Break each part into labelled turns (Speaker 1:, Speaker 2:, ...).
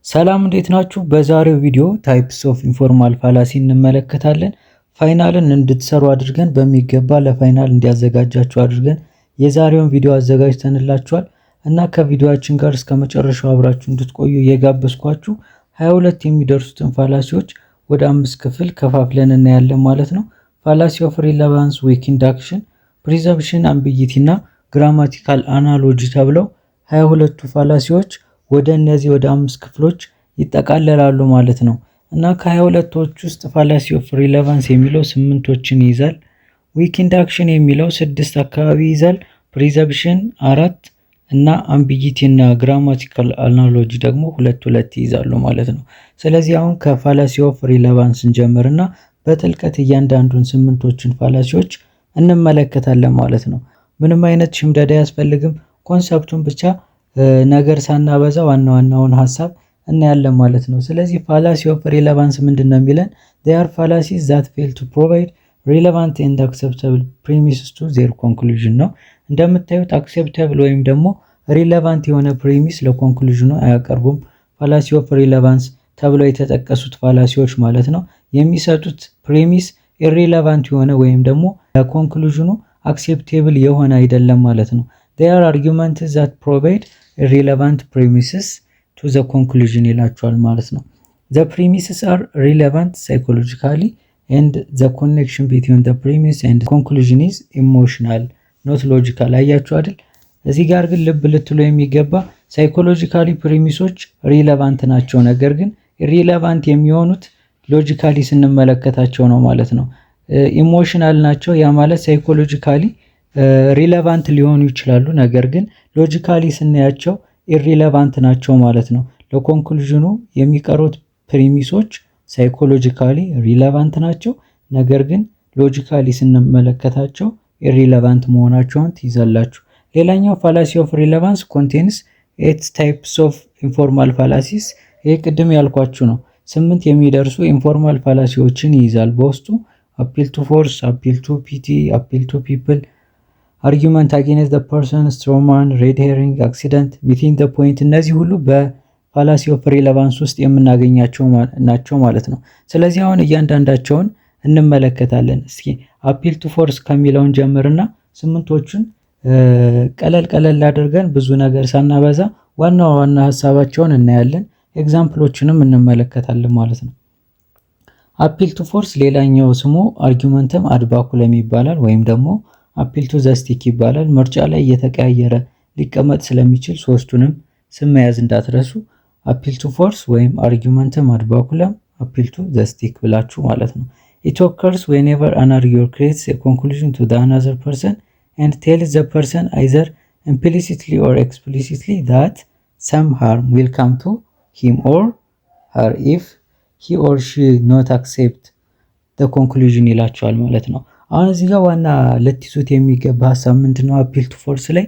Speaker 1: ሰላም እንዴት ናችሁ? በዛሬው ቪዲዮ ታይፕስ ኦፍ ኢንፎርማል ፋላሲ እንመለከታለን። ፋይናልን እንድትሰሩ አድርገን በሚገባ ለፋይናል እንዲያዘጋጃችሁ አድርገን የዛሬውን ቪዲዮ አዘጋጅተንላችኋል እና ከቪዲዮአችን ጋር እስከ መጨረሻው አብራችሁ እንድትቆዩ እየጋበዝኳችሁ 22 የሚደርሱትን ፋላሲዎች ወደ 5 ክፍል ከፋፍለን እናያለን ማለት ነው። ፋላሲ ኦፍ ሪሌቫንስ፣ ዊክ ኢንዳክሽን፣ ፕሪዘምፕሽን፣ አምቢጊቲ እና ግራማቲካል አናሎጂ ተብለው 22ቱ ፋላሲዎች ወደ እነዚህ ወደ 5 ክፍሎች ይጠቃለላሉ ማለት ነው። እና ከ22ቶች ውስጥ ፋላሲ ኦፍ ሪሌቫንስ የሚለው 8ቶችን ይይዛል። ዊክ ኢንዳክሽን የሚለው 6 አካባቢ ይይዛል። ፕሪዘምፕሽን 4 እና አምቢጊቲ እና ግራማቲካል አናሎጂ ደግሞ 2 ይይዛሉ ማለት ነው። ስለዚህ አሁን ከፋላሲ ኦፍ ሪሌቫንስ እንጀምርና በጥልቀት እያንዳንዱን 8ቶችን ፋላሲዎች እንመለከታለን ማለት ነው። ምንም አይነት ሽምደዳ አያስፈልግም። ኮንሰፕቱን ብቻ ነገር ሳናበዛ ዋና ዋናውን ሐሳብ እናያለን ማለት ነው። ስለዚህ ፋላሲ ኦፍ ሪሌቫንስ ምንድነው የሚለን? they are fallacies that fail to provide relevant and acceptable premises to their conclusion ነው። እንደምታዩት acceptable ወይም ደግሞ ሪሌቫንት የሆነ ፕሪሚስ ለኮንክሉዥኑ አያቀርቡም። ፋላሲ ኦፍ ሪሌቫንስ ተብለው የተጠቀሱት ፋላሲዎች ማለት ነው የሚሰጡት ፕሪሚስ ኢሪሌቫንት የሆነ ወይም ደግሞ ለኮንክሉዥኑ አክሴፕቴብል የሆነ አይደለም ማለት ነው። they are arguments that provide relevant premises to the conclusion ይላቸዋል ማለት ነው። the premises are relevant psychologically and the connection between the premise and conclusion is emotional not logical አያችሁ አይደል? እዚህ ጋር ግን ልብ ልትሉ የሚገባ ሳይኮሎጂካሊ ፕሪሚሶች ሪሌቫንት ናቸው፣ ነገር ግን ኢሪሌቫንት የሚሆኑት ሎጂካሊ ስንመለከታቸው ነው ማለት ነው። ኢሞሽናል ናቸው፣ ያ ማለት ሳይኮሎጂካሊ ሪሌቫንት ሊሆኑ ይችላሉ፣ ነገር ግን ሎጂካሊ ስናያቸው ኢሪሌቫንት ናቸው ማለት ነው። ለኮንክሉዥኑ የሚቀሩት ፕሪሚሶች ሳይኮሎጂካሊ ሪሌቫንት ናቸው፣ ነገር ግን ሎጂካሊ ስንመለከታቸው ኢሪሌቫንት መሆናቸውን ትይዛላችሁ። ሌላኛው ፋላሲ ኦፍ ሪሌቫንስ ኮንቴንስ 8 ታይፕስ ኦፍ ኢንፎርማል ፋላሲስ። ይሄ ቅድም ያልኳችሁ ነው። 8 የሚደርሱ ኢንፎርማል ፋላሲዎችን ይይዛል በውስጡ። አፒል ቱ ፎርስ፣ አፒል ቱ ፒቲ፣ አፒል ቱ ፒፕል፣ አርጊመንት አጌንስት ዘ ፐርሰን፣ ስትሮማን፣ ሬድ ሄሪንግ፣ አክሲደንት፣ ሚቲንግ ዘ ፖይንት፣ እነዚህ ሁሉ በፋላሲ ኦፍ ሪሌቫንስ ውስጥ የምናገኛቸው ናቸው ማለት ነው። ስለዚህ አሁን እያንዳንዳቸውን እንመለከታለን። እስኪ አፒል ቱ ፎርስ ከሚለውን ጀምርና 8ቶቹን ቀለል አድርገን ብዙ ነገር ሳናበዛ ዋና ዋና ሐሳባቸውን እናያለን። ኤግዛምፕሎችንም እንመለከታለን ማለት ነው። አፒል ቱ ፎርስ ሌላኛው ስሙ አርጊመንትም አድባኩለም ይባላል፣ ወይም ደግሞ አፒል ቱ ዘስቲክ ይባላል። ምርጫ ላይ እየተቀያየረ ሊቀመጥ ስለሚችል ሶስቱንም ስም መያዝ እንዳትረሱ። አፒል ቱ ፎርስ ወይም አርጊመንትም አድባኩለም፣ አፒል ቱ ዘስቲክ ብላችሁ ማለት ነው። it occurs whenever an arguer creates a conclusion to the another person and tells the person either implicitly or explicitly that some harm will come to him or her if he or she not accept the conclusion ይላቸዋል ማለት ነው። አሁን እዚህ ጋር ዋና ለትይዙት የሚገባ ሐሳብ ምንድነው? አፒል ቱ ፎርስ ላይ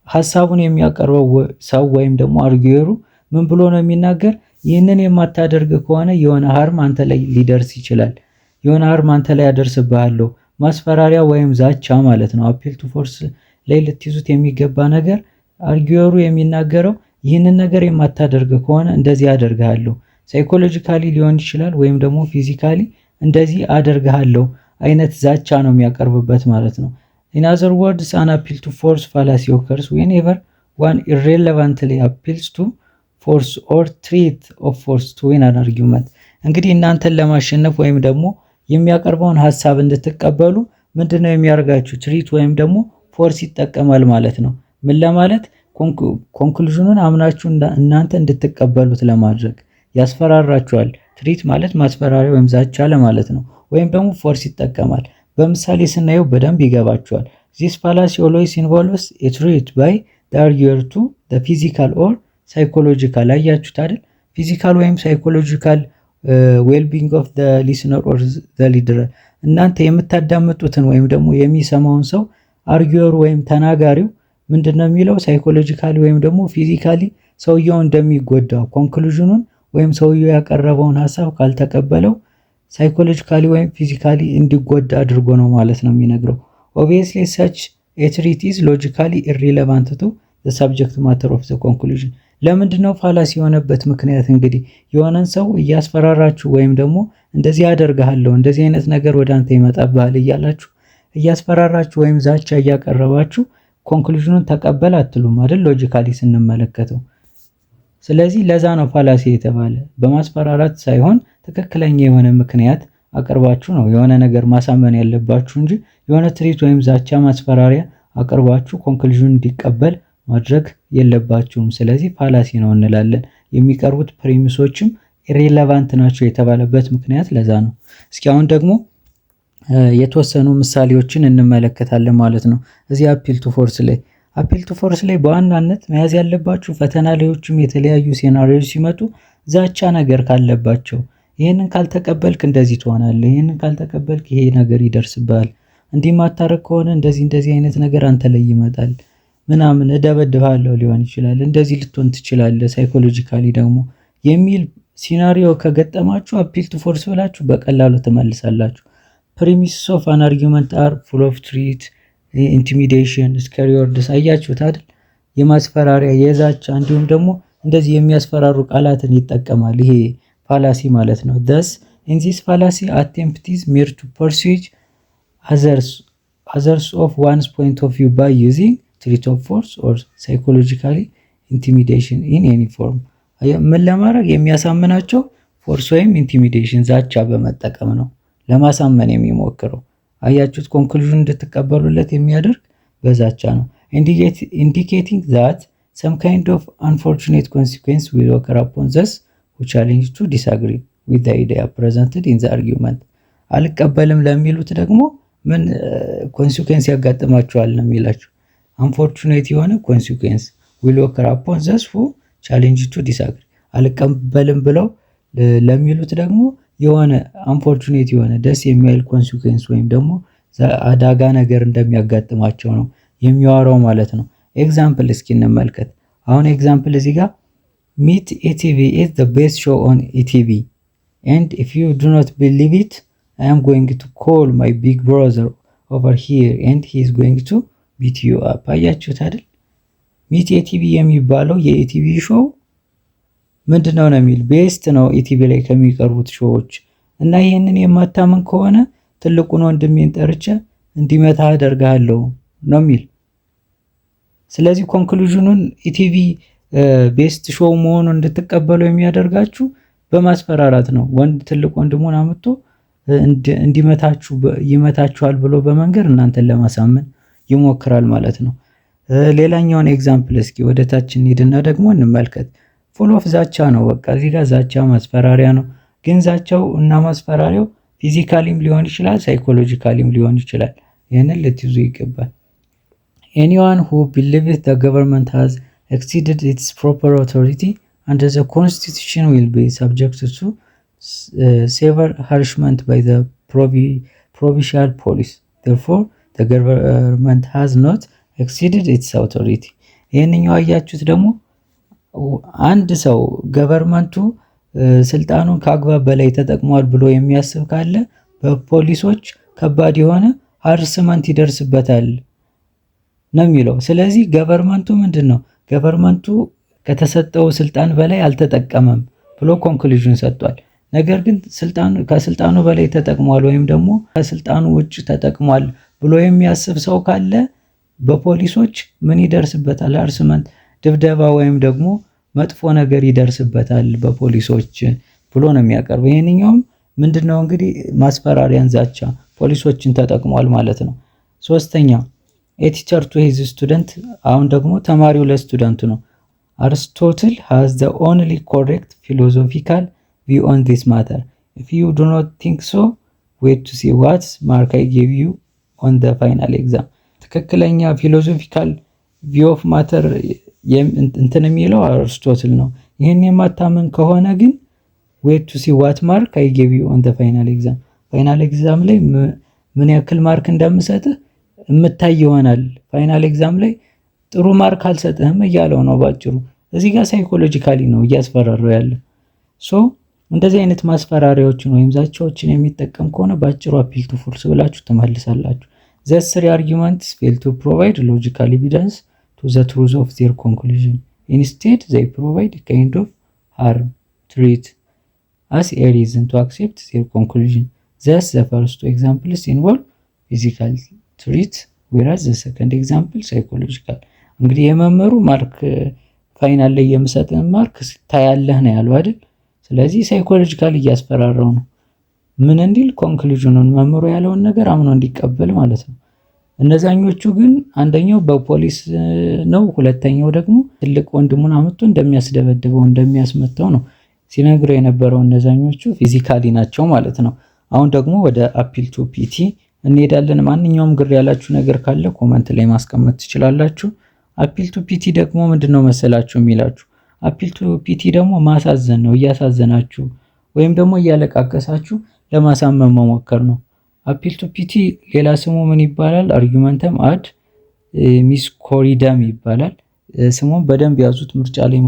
Speaker 1: ሐሳቡን የሚያቀርበው ሰው ወይም ደግሞ አርጊየሩ ምን ብሎ ነው የሚናገር? ይህንን የማታደርግ ከሆነ የሆነ harm አንተ ላይ ሊደርስ ይችላል፣ የሆነ harm አንተ ላይ ያደርስብሃለሁ፣ ማስፈራሪያ ወይም ዛቻ ማለት ነው። አፒል ቱ ፎርስ ላይ ልትይዙት የሚገባ ነገር አርጊየሩ የሚናገረው ይህንን ነገር የማታደርግ ከሆነ እንደዚህ አደርግሃለሁ፣ ሳይኮሎጂካሊ ሊሆን ይችላል ወይም ደግሞ ፊዚካሊ እንደዚህ አደርግሃለሁ አይነት ዛቻ ነው የሚያቀርብበት ማለት ነው። in other words an appeal to force fallacy occurs whenever one irrelevantly appeals to force or threat of force to win an argument። እንግዲህ እናንተን ለማሸነፍ ወይም ደግሞ የሚያቀርበውን ሐሳብ እንድትቀበሉ ምንድነው የሚያደርጋችሁ? ትሪት ወይም ደግሞ ፎርስ ይጠቀማል ማለት ነው። ምን ለማለት? ኮንክሉዥኑን አምናችሁ እናንተ እንድትቀበሉት ለማድረግ ያስፈራራችኋል። ትሪት ማለት ማስፈራሪያ ወይም ዛቻ ለማለት ነው። ወይም ደግሞ ፎርስ ይጠቀማል። በምሳሌ ስናየው በደንብ ይገባችኋል። this fallacy always involves a threat by the arguer to the physical or psychological አያችሁት አይደል? ፊዚካል ወይም ሳይኮሎጂካል well-being of the listener or the leader። እናንተ የምታዳምጡትን ወይም ደግሞ የሚሰማውን ሰው አርጊየሩ ወይም ተናጋሪው ምንድነው የሚለው? ሳይኮሎጂካሊ ወይም ደግሞ ፊዚካሊ ሰውየው እንደሚጎዳው ኮንክሉዥኑን ወይም ሰውየው ያቀረበውን ሐሳብ ካልተቀበለው ሳይኮሎጂካሊ ወይም ፊዚካሊ እንዲጎዳ አድርጎ ነው ማለት ነው የሚነግረው። obviously such a treat is logically irrelevant to the subject matter of the conclusion። ለምንድነው ፋላሲ የሆነበት ምክንያት? እንግዲህ የሆነን ሰው እያስፈራራችሁ ወይም ደግሞ እንደዚህ ያደርጋለሁ እንደዚህ አይነት ነገር ወደ አንተ ይመጣብሃል እያላችሁ እያስፈራራችሁ ወይም ዛቻ እያቀረባችሁ ኮንክሉዥኑን ተቀበል አትሉም አይደል? ሎጂካሊ ስንመለከተው። ስለዚህ ለዛ ነው ፋላሲ የተባለ። በማስፈራራት ሳይሆን ትክክለኛ የሆነ ምክንያት አቅርባችሁ ነው የሆነ ነገር ማሳመን ያለባችሁ እንጂ የሆነ ትሪት ወይም ዛቻ ማስፈራሪያ አቅርባችሁ ኮንክሉዥን እንዲቀበል ማድረግ የለባችሁም። ስለዚህ ፋላሲ ነው እንላለን። የሚቀርቡት ፕሪሚሶችም ኢሬሌቫንት ናቸው የተባለበት ምክንያት ለዛ ነው። እስኪ አሁን ደግሞ የተወሰኑ ምሳሌዎችን እንመለከታለን ማለት ነው። እዚህ አፒል ቱ ፎርስ ላይ በዋናነት መያዝ ያለባችሁ ፈተና ላዮችም የተለያዩ ሴናሪዮች ሲመጡ ዛቻ ነገር ካለባቸው ይህንን ካልተቀበልክ እንደዚህ ትሆናለህ፣ ይህንን ካልተቀበልክ ይሄ ነገር ይደርስብሃል፣ እንዲህ ማታረግ ከሆነ እንደዚህ አይነት ነገር አንተ ላይ ይመጣል ምናምን፣ እደበድብሃለሁ ሊሆን ይችላል፣ እንደዚህ ልትሆን ትችላለህ፣ ሳይኮሎጂካሊ ደግሞ የሚል ሲናሪዮ ከገጠማችሁ አፒል ቱ ፎርስ ብላችሁ በቀላሉ ትመልሳላችሁ። ፕሪሚስስ ኦፍ አን አርጊውመንት አር ፉል ኦፍ ትሪት፣ ኢንቲሚዴሽን፣ ስኬሪ ወርድስ። አያችሁት አይደል? የማስፈራሪያ የዛቻ እንዲሁም ደግሞ እንደዚህ የሚያስፈራሩ ቃላትን ይጠቀማል። ይሄ ፋላሲ ማለት ነው። thus in this fallacy attempt is made to persuade others of one's point of view by using threat of force or psychological intimidation in any form። ምን ለማድረግ የሚያሳምናቸው ፎርስ ወይም ኢንቲሚዴሽን ዛቻ በመጠቀም ነው ለማሳመን የሚሞክረው። አያችሁት? ኮንክሉዥን እንድትቀበሉለት የሚያደርግ በዛቻ ነው። indicating that some kind of unfortunate consequence will occur upon those who challenge to disagree with the idea presented in the argument። አልቀበልም ለሚሉት ደግሞ ምን ኮንሲኩዌንስ ያጋጥማቸዋል ነው የሚላቸው። unfortunate የሆነ consequence will occur upon those who challenge to disagree። አልቀበልም ብለው ለሚሉት ደግሞ የሆነ unfortunate የሆነ ደስ የሚያይል ኮንሲኩዌንስ ወይም ደግሞ አዳጋ ነገር እንደሚያጋጥማቸው ነው የሚያወራው ማለት ነው። ኤግዛምፕል እስኪ እንመልከት። አሁን ኤግዛምፕል እዚህ ጋር meet ETV is the best show on ETV and if you do not believe it I am going to call my big brother over here and he is going to beat you up። አያችሁት አይደል? ሚት ኢቲቪ የሚባለው የኢቲቪ ሾው ምንድነው ነው የሚል ቤስት ነው ኢቲቪ ላይ ከሚቀርቡት ሾዎች እና ይሄንን የማታምን ከሆነ ትልቁን ወንድሜን ጠርቼ እንዲመታ አደርጋለሁ ነው የሚል። ስለዚህ ኮንክሉዥኑን ኢቲቪ ቤስት ሾው መሆኑን እንድትቀበሉ የሚያደርጋችሁ በማስፈራራት ነው። ወንድ ትልቅ ወንድሙን አምጥቶ ይመታችኋል ብሎ በመንገር እናንተን ለማሳመን ይሞክራል ማለት ነው። ሌላኛውን ኤግዛምፕል እስኪ ወደ ታች እንሂድና ደግሞ እንመልከት። ፉል ኦፍ ዛቻ ነው። በቃ እዚህ ጋር ዛቻ ማስፈራሪያ ነው። ግን ዛቻው እና ማስፈራሪያው ፊዚካሊም ሊሆን ይችላል፣ ሳይኮሎጂካሊም ሊሆን ይችላል። ይህንን ልትይዙ ይገባል። anyone who believes the government has exceeded its proper authority under the constitution will be subjected to severe punishment by the provincial police. Therefore the government has not exceeded its authority። ይህንኛው አያችሁት ደግሞ አንድ ሰው ገቨርመንቱ ስልጣኑን ከአግባብ በላይ ተጠቅሟል ብሎ የሚያስብ ካለ በፖሊሶች ከባድ የሆነ ሃርስመንት ይደርስበታል ነው የሚለው። ስለዚህ ገቨርመንቱ ምንድነው? ገቨርመንቱ ከተሰጠው ስልጣን በላይ አልተጠቀመም ብሎ ኮንክሉዥን ሰጥቷል። ነገር ግን ከስልጣኑ በላይ ተጠቅሟል ወይም ደግሞ ከስልጣኑ ውጭ ተጠቅሟል ብሎ የሚያስብ ሰው ካለ በፖሊሶች ምን ይደርስበታል? ሃርስመንት፣ ድብደባ ወይም ደግሞ መጥፎ ነገር ይደርስበታል በፖሊሶች ብሎ ነው የሚያቀርበው። ይሄንኛውም ምንድነው እንግዲህ ማስፈራሪያን፣ ዛቻ ፖሊሶችን ተጠቅሟል ማለት ነው። ሶስተኛ a teacher to his student። አሁን ደግሞ ተማሪው ለስቱደንቱ ነው። Aristotle has the only correct philosophical view on this matter. If you do not think so, wait to see what mark I give you on the final exam። ትክክለኛ ፊሎሶፊካል ቪው ኦፍ ማተር እንትን የሚለው አርስቶትል ነው። ይሄን የማታምን ከሆነ ግን wait to see what mark I give you on the final exam። ፋይናል ኤግዛም ላይ ምን ያክል ማርክ እንደምሰጥህ እምታይ ይሆናል። ፋይናል ኤግዛም ላይ ጥሩ ማርክ አልሰጥህም እያለው ነው ባጭሩ። እዚህ ጋር ሳይኮሎጂካሊ ነው እያስፈራራው ያለ። እንደዚህ አይነት ማስፈራሪያዎችን ወይም ዛቻዎችን የሚጠቀም ከሆነ ባጭሩ አፒል ቱ ፎርስ ብላችሁ ትመልሳላችሁ። The three arguments fail to provide logical evidence to the truth of their conclusion። Instead, they provide a kind of harm treat as a reason to accept their conclusion. Thus, the first two examples involve physical treat, whereas the second example psychological. እንግዲህ የመመሩ ማርክ ፋይናል ላይ የምሰጥን ማርክ ታያለህ ነው ያለው አይደል? ስለዚህ ሳይኮሎጂካል እያስፈራራው ነው። ምን እንዲል ኮንክሉዥኑን መምሩ ያለውን ነገር አምኖ እንዲቀበል ማለት ነው። እነዛኞቹ ግን አንደኛው በፖሊስ ነው፣ ሁለተኛው ደግሞ ትልቅ ወንድሙን አመጡ እንደሚያስደበድበው እንደሚያስመታው ነው ሲነግረው የነበረው። እነዛኞቹ ፊዚካሊ ናቸው ማለት ነው። አሁን ደግሞ ወደ አፒል ቱ ፒቲ እንሄዳለን። ማንኛውም ግር ያላችሁ ነገር ካለ ኮመንት ላይ ማስቀመጥ ትችላላችሁ። አፒል ቱ ፒቲ ደግሞ ምንድነው መሰላችሁ የሚላችሁ? አፒል ቱ ፒቲ ደግሞ ማሳዘን ነው። እያሳዘናችሁ ወይም ደግሞ እያለቃቀሳችሁ ለማሳመን መሞከር ነው። አፒል ቱ ፒቲ ሌላ ስሙ ምን ይባላል? አርጊመንተም አድ ሚስኮሪደም ይባላል። ስሙን በደንብ ያዙት፣ ምርጫ ላይ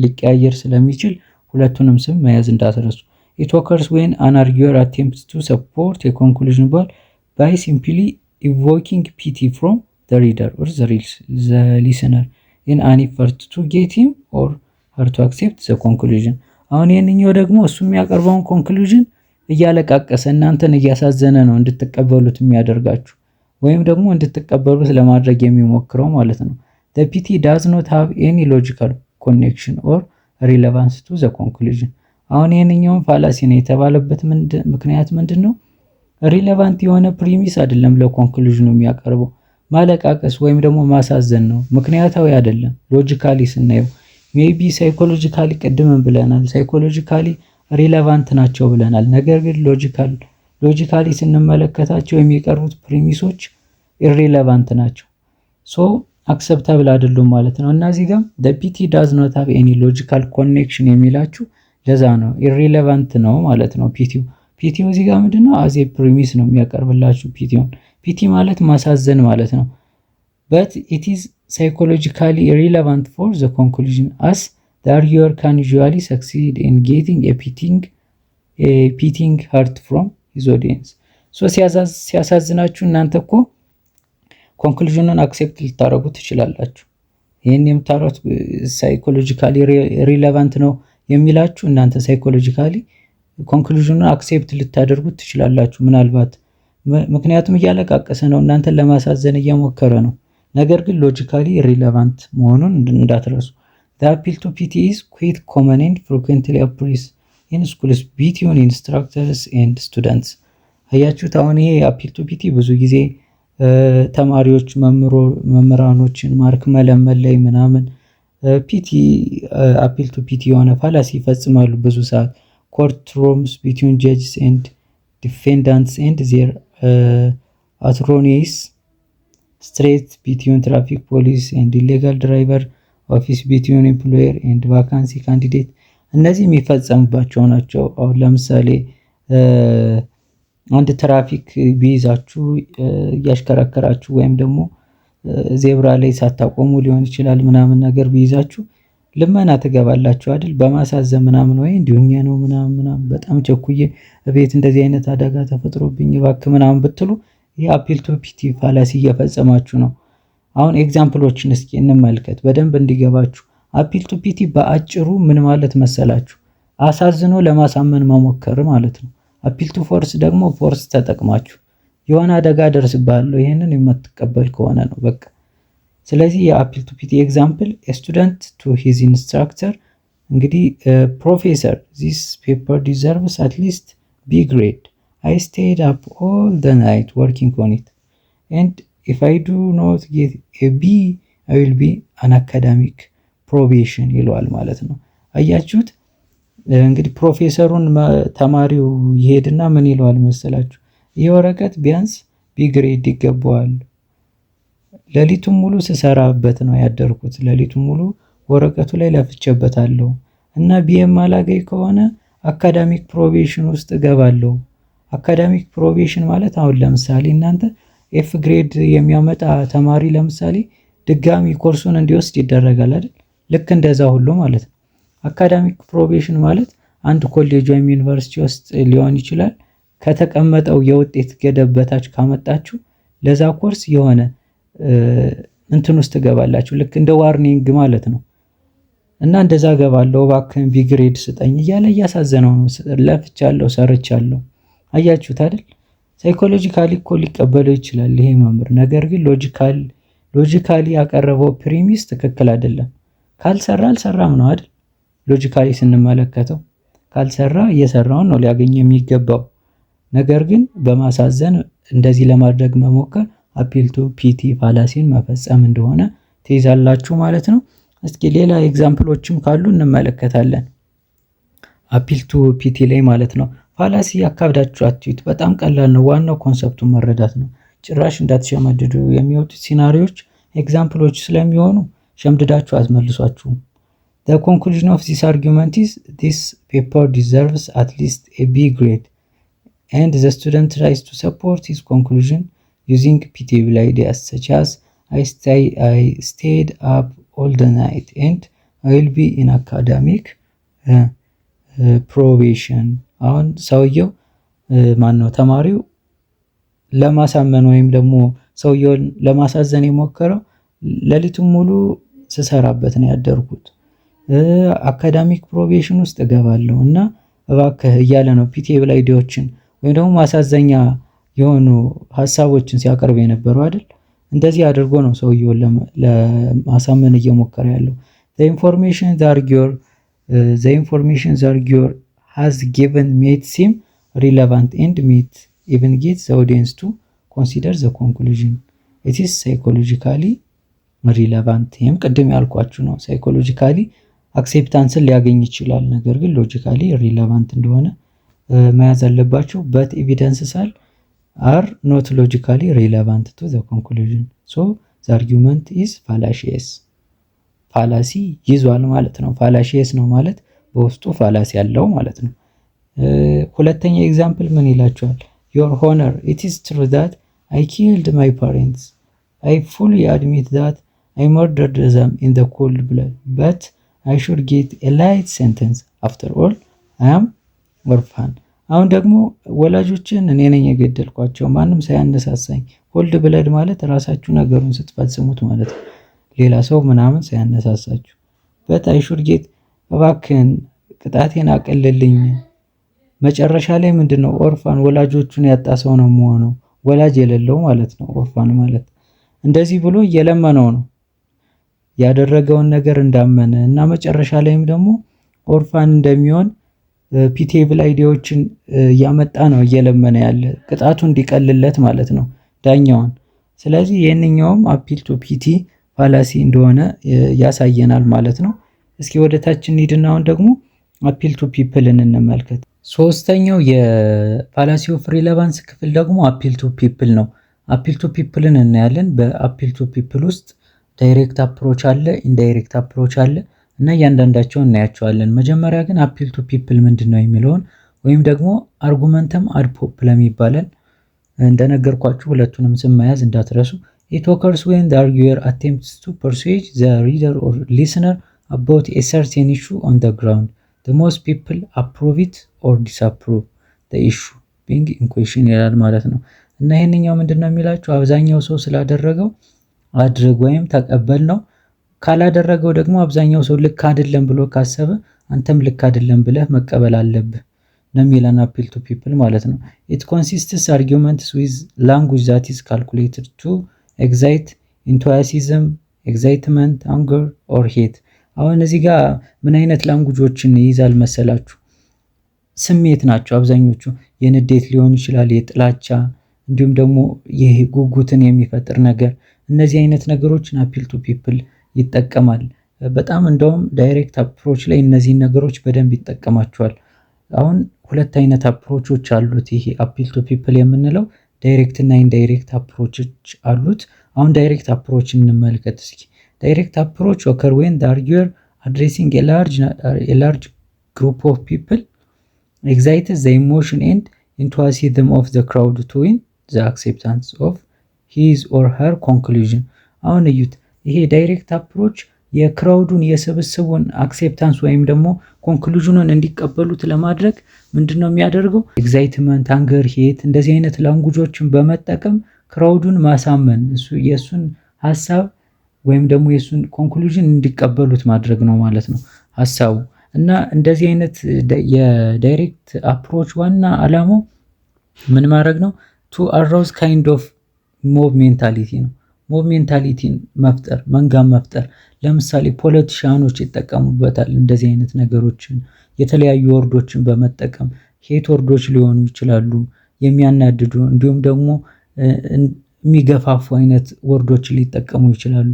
Speaker 1: ሊቀያየር ስለሚችል ሁለቱንም ስም መያዝ እንዳትረሱ። It occurs when an arguer attempts to support a conclusion by simply evoking pity from the reader or the listener in an effort to get him or her to accept the conclusion. አሁን ይሄንኛው ደግሞ እሱ የሚያቀርበውን ኮንክሉዥን እያለቃቀሰ እናንተን እያሳዘነ ነው እንድትቀበሉት የሚያደርጋችሁ ወይም ደግሞ እንድትቀበሉት ለማድረግ የሚሞክረው ማለት ነው። The pity does not have any logical connection or relevance to the conclusion. አሁን ይሄንኛውን ፋላሲ ነው የተባለበት ምክንያት ምንድነው? ሪሌቫንት የሆነ ፕሪሚስ አይደለም ለኮንክሉዥኑ የሚያቀርበው፣ ማለቃቀስ ወይም ደግሞ ማሳዘን ነው። ምክንያታዊ አይደለም። ሎጂካሊ ስናየው ሜቢ ሳይኮሎጂካሊ ቀድመን ብለናል፣ ሳይኮሎጂካሊ ሪሌቫንት ናቸው ብለናል። ነገር ግን ሎጂካሊ ስንመለከታቸው የሚቀርቡት ፕሪሚሶች ኢሪሌቫንት ናቸው። ሶ አክሰፕታብል አይደሉም ማለት ነው። እና እዚህ ጋር the pity does not have any logical connection የሚላችሁ ለዛ ነው፣ ኢሪሌቫንት ነው ማለት ነው። ፒቲው እዚህ ጋር ምንድነው? አዜ ፕሪሚስ ነው የሚያቀርብላችሁ ፒቲውን። ፒቲ ማለት ማሳዘን ማለት ነው። but it is psychologically irrelevant for the conclusion as the arguer can usually succeed in getting a pitying heart from his audience. so ሲያሳዝናችሁ እናንተ እኮ ኮንክሉዥኑን አክሴፕት ልታረጉ ትችላላችሁ። ይሄን የምታረጉት ሳይኮሎጂካሊ ሪሌቫንት ነው የሚላችሁ እናንተ ሳይኮሎጂካሊ ኮንክሉዥኑን አክሴፕት ልታደርጉት ትችላላችሁ ምናልባት፣ ምክንያቱም እያለቃቀሰ ነው እናንተን ለማሳዘን እየሞከረ ነው። ነገር ግን ሎጂካሊ ሪሌቫንት መሆኑን እንዳትረሱ። The appeal to pity is quite common and frequently appears in schools between instructors and students. አያችሁት? አሁን ይሄ አፒል ቱ ፒቲ ብዙ ጊዜ ተማሪዎች መምህራኖችን ማርክ መለመል ላይ ምናምን ፒቲ አፒል ቱ ፒቲ የሆነ ፋላሲ ይፈጽማሉ ብዙ ሰዓት። ኮርት ሩምስ ቢትዊን ጀጅስ ኤንድ ዲፌንዳንትስ ኤንድ ዜር አትሮኒስ ስትሬት ቢትዊን ትራፊክ ፖሊስ ኤንድ ኢሌጋል ድራይቨር ኦፊስ ቢትዊን ኤምፕሎየር ኤንድ ቫካንሲ ካንዲዴት። እነዚህ የሚፈጸምባቸው ናቸው። አሁን ለምሳሌ አንድ ትራፊክ ቢይዛችሁ እያሽከረከራችሁ ወይም ደግሞ ዜብራ ላይ ሳታቆሙ ሊሆን ይችላል ምናምን ነገር ቢይዛችሁ ልመና ትገባላችሁ አይደል? በማሳዘን ምናምን ወይ እንዲሁኛ ነው ምናምን በጣም ቸኩዬ ቤት እንደዚህ አይነት አደጋ ተፈጥሮብኝ እባክህ ምናምን ብትሉ ይሄ አፒል ቱ ፒቲ ፋላሲ እየፈጸማችሁ ነው። አሁን ኤግዛምፕሎችን እስኪ እንመልከት በደንብ እንዲገባችሁ። አፒል ቱ ፒቲ በአጭሩ ምን ማለት መሰላችሁ? አሳዝኖ ለማሳመን መሞከር ማለት ነው። አፒል ቱ ፎርስ ደግሞ ፎርስ ተጠቅማችሁ የሆነ አደጋ ደርስባለሁ ይሄንን የማትቀበል ከሆነ ነው በቃ። ስለዚህ የአፒል ቱ ፒቲ ኤግዛምፕል ስቱደንት ቱ ሂዝ ኢንስትራክተር እንግዲህ ፕሮፌሰር ዚስ ፔፐር ዲዘርቭስ አት ሊስት ቢ ግሬድ አይ ስቴይድ አፕ ኦል ዘ ናይት ወርኪንግ ኦን ኢት ኤንድ ኢፍ አይ ዱ ኖት ጌት ኤ ቢ አይ ዊል ቢ አን አካዳሚክ ፕሮቤሽን ይለዋል ማለት ነው። አያችሁት? እንግዲህ ፕሮፌሰሩን ተማሪው ይሄድና ምን ይለዋል መሰላችሁ? ይሄ ወረቀት ቢያንስ ቢ ግሬድ ይገባዋል። ሌሊቱን ሙሉ ስሰራበት ነው ያደርኩት። ሌሊቱን ሙሉ ወረቀቱ ላይ ለፍቼበታለሁ እና ቢኤም አላገኝ ከሆነ አካዳሚክ ፕሮቤሽን ውስጥ እገባለሁ። አካዳሚክ ፕሮቤሽን ማለት አሁን ለምሳሌ እናንተ ኤፍ ግሬድ የሚያመጣ ተማሪ ለምሳሌ ድጋሚ ኮርሱን እንዲወስድ ይደረጋል አይደል? ልክ እንደዛ ሁሉ ማለት ነው። አካዳሚክ ፕሮቤሽን ማለት አንድ ኮሌጅ ወይም ዩኒቨርሲቲ ውስጥ ሊሆን ይችላል ከተቀመጠው የውጤት ገደብ በታች ካመጣችሁ ለዛ ኮርስ የሆነ እንትን ውስጥ ትገባላችሁ። ልክ እንደ ዋርኒንግ ማለት ነው። እና እንደዛ ገባለሁ እባክህን ቢግሬድ ስጠኝ እያለ እያሳዘነው ነው። ለፍቻለሁ፣ ሰርቻለሁ። አያችሁት አይደል? ሳይኮሎጂካሊ እኮ ሊቀበለው ይችላል ይሄ መምህር። ነገር ግን ሎጂካሊ ያቀረበው ፕሪሚስ ትክክል አይደለም። ካልሰራ አልሰራም ነው አይደል? ሎጂካሊ ስንመለከተው ካልሰራ እየሰራውን ነው ሊያገኝ የሚገባው። ነገር ግን በማሳዘን እንደዚህ ለማድረግ መሞከር አፒል ቱ ፒቲ ፋላሲን መፈጸም እንደሆነ ትይዛላችሁ ማለት ነው። እስኪ ሌላ ኤግዛምፕሎችም ካሉ እንመለከታለን። አፒል ቱ ፒቲ ላይ ማለት ነው። ፋላሲ አካብዳችሁ አትዩት። በጣም ቀላል ነው። ዋናው ኮንሰፕቱን መረዳት ነው። ጭራሽ እንዳትሸመድዱ። የሚወጡት ሲናሪዎች ኤግዛምፕሎች ስለሚሆኑ ሸምድዳችሁ አትመልሷችሁም። The conclusion of this argument is this paper deserves at least a B grade, and the student tries to support his conclusion using pitiable ideas such as I stayed up all the night and I will be in academic probation. አሁን ሰውየው ማነው ተማሪው ለማሳመን ወይም ደግሞ ሰውየውን ለማሳዘን የሞከረው ሌሊቱን ሙሉ ስሰራበት ነው ያደርኩት፣ አካዳሚክ ፕሮቤሽን ውስጥ እገባለሁ እና እባክህ እያለ ነው ፒቲኤብል አይዲያዎችን ወይም ደግሞ ማሳዘኛ የሆኑ ሀሳቦችን ሲያቀርብ የነበረው አይደል? እንደዚህ አድርጎ ነው ሰውየውን ለማሳመን እየሞከረ ያለው። the information the arguer has given made seem relevant and might even get the audience to consider the conclusion. It is psychologically relevant. ይህም ቅድም ያልኳችሁ ነው። ሳይኮሎጂካሊ አክሴፕታንስን ሊያገኝ ይችላል፣ ነገር ግን ሎጂካሊ ሪሌቫንት እንደሆነ መያዝ አለባችሁ። but evidences are not logically relevant to the conclusion, so the argument is fallacious. ፋላሲ ይዟል ማለት ነው። ፋላሺየስ ነው ማለት በውስጡ ፋላሲ ያለው ማለት ነው። ሁለተኛ ኤግዛምፕል ምን ይላችኋል? your honor, it is true that I killed my parents. I fully admit that I murdered them in the cold blood, but I should get a light sentence. After all, I am orphan. አሁን ደግሞ ወላጆችን እኔ ነኝ የገደልኳቸው ማንም ሳያነሳሳኝ። ኮልድ ብለድ ማለት ራሳችሁ ነገሩን ስትፈጽሙት ማለት ነው፣ ሌላ ሰው ምናምን ሳያነሳሳችሁ። but I should get እባክህን ቅጣቴን አቅልልኝ። መጨረሻ ላይ ምንድነው? ኦርፋን ወላጆቹን ያጣ ሰው ነው የሚሆነው፣ ወላጅ የሌለው ማለት ነው ኦርፋን ማለት። እንደዚህ ብሎ እየለመነው ነው ያደረገውን ነገር እንዳመነ እና መጨረሻ ላይም ደግሞ ኦርፋን እንደሚሆን ፒቲኤብል አይዲያዎችን እያመጣ ነው እየለመነ ያለ ቅጣቱ እንዲቀልለት ማለት ነው ዳኛውን። ስለዚህ ይህንኛውም አፒል ቱ ፒቲ ፋላሲ እንደሆነ ያሳየናል ማለት ነው። እስኪ ወደ ታች እንሂድና አሁን ደግሞ አፒል ቱ ፒፕልን እንመልከት። ሶስተኛው የፋላሲ ኦፍ ሪሌቫንስ ክፍል ደግሞ አፒል ቱ ፒፕል ነው። አፒል ቱ ፒፕልን እናያለን። በአፒል ቱ ፒፕል ውስጥ ዳይሬክት አፕሮች አለ፣ ኢንዳይሬክት አፕሮች አለ እና እያንዳንዳቸውን እናያቸዋለን። መጀመሪያ ግን አፒል ቱ ፒፕል ምንድነው የሚለውን ወይም ደግሞ አርጉመንተም አድ ፖፕለም ይባላል። እንደነገርኳችሁ ሁለቱንም ስም መያዝ እንዳትረሱ። it occurs when the arguer attempts to persuade the reader or listener about a certain issue on the ground. The most people approve it or disapprove the issue being in question ይላል ማለት ነው። እና ይሄንኛው ምንድነው የሚላችሁ አብዛኛው ሰው ስላደረገው አድርግ ወይም ተቀበል ነው። ካላደረገው ደግሞ አብዛኛው ሰው ልክ አይደለም ብሎ ካሰበ አንተም ልክ አይደለም ብለህ መቀበል አለብህ ነው የሚለን አፒል ቱ ፒፕል ማለት ነው። it consists arguments with language that is calculated to excite enthusiasm, excitement, anger or hate. አሁን እዚህ ጋር ምን አይነት ላንጉጆችን ይይዛል መሰላችሁ? ስሜት ናቸው አብዛኞቹ። የንዴት ሊሆን ይችላል፣ የጥላቻ እንዲሁም ደግሞ ይሄ ጉጉትን የሚፈጥር ነገር። እነዚህ አይነት ነገሮችን አፒል ቱ ፒፕል ይጠቀማል። በጣም እንደውም ዳይሬክት አፕሮች ላይ እነዚህን ነገሮች በደንብ ይጠቀማቸዋል። አሁን ሁለት አይነት አፕሮቾች አሉት ይሄ አፒል ቱ ፒፕል የምንለው፣ ዳይሬክት እና ኢንዳይሬክት አፕሮቾች አሉት። አሁን ዳይሬክት አፕሮች እንመልከት እስኪ። ዳይሬክት አፕሮች occur when the arguer addressing a large group of people excites the emotion and enthusiasm of the crowd to win the acceptance of his or her conclusion. አሁን እዩት፣ ይሄ ዳይሬክት አፕሮች የክራውዱን የስብስቡን አክሴፕታንስ ወይም ደግሞ ኮንክሉዥኑን እንዲቀበሉት ለማድረግ ምንድነው የሚያደርገው? ኤግዛይትመንት፣ አንገር፣ ሄት እንደዚህ አይነት ላንጉጆችን በመጠቀም ክራውዱን ማሳመን፣ የሱን ሐሳብ ወይም ደግሞ የሱን ኮንክሉዥን እንዲቀበሉት ማድረግ ነው ማለት ነው ሀሳቡ። እና እንደዚህ አይነት የዳይሬክት አፕሮች ዋና ዓላማው ምን ማድረግ ነው? ቱ አራውዝ ካይንድ ኦፍ ሞብ ሜንታሊቲ ነው። ሞብ ሜንታሊቲን መፍጠር፣ መንጋም መፍጠር። ለምሳሌ ፖለቲሻኖች ይጠቀሙበታል እንደዚህ አይነት ነገሮችን የተለያዩ ወርዶችን በመጠቀም ሄት ወርዶች ሊሆኑ ይችላሉ፣ የሚያናድዱ እንዲሁም ደግሞ የሚገፋፉ አይነት ወርዶችን ሊጠቀሙ ይችላሉ።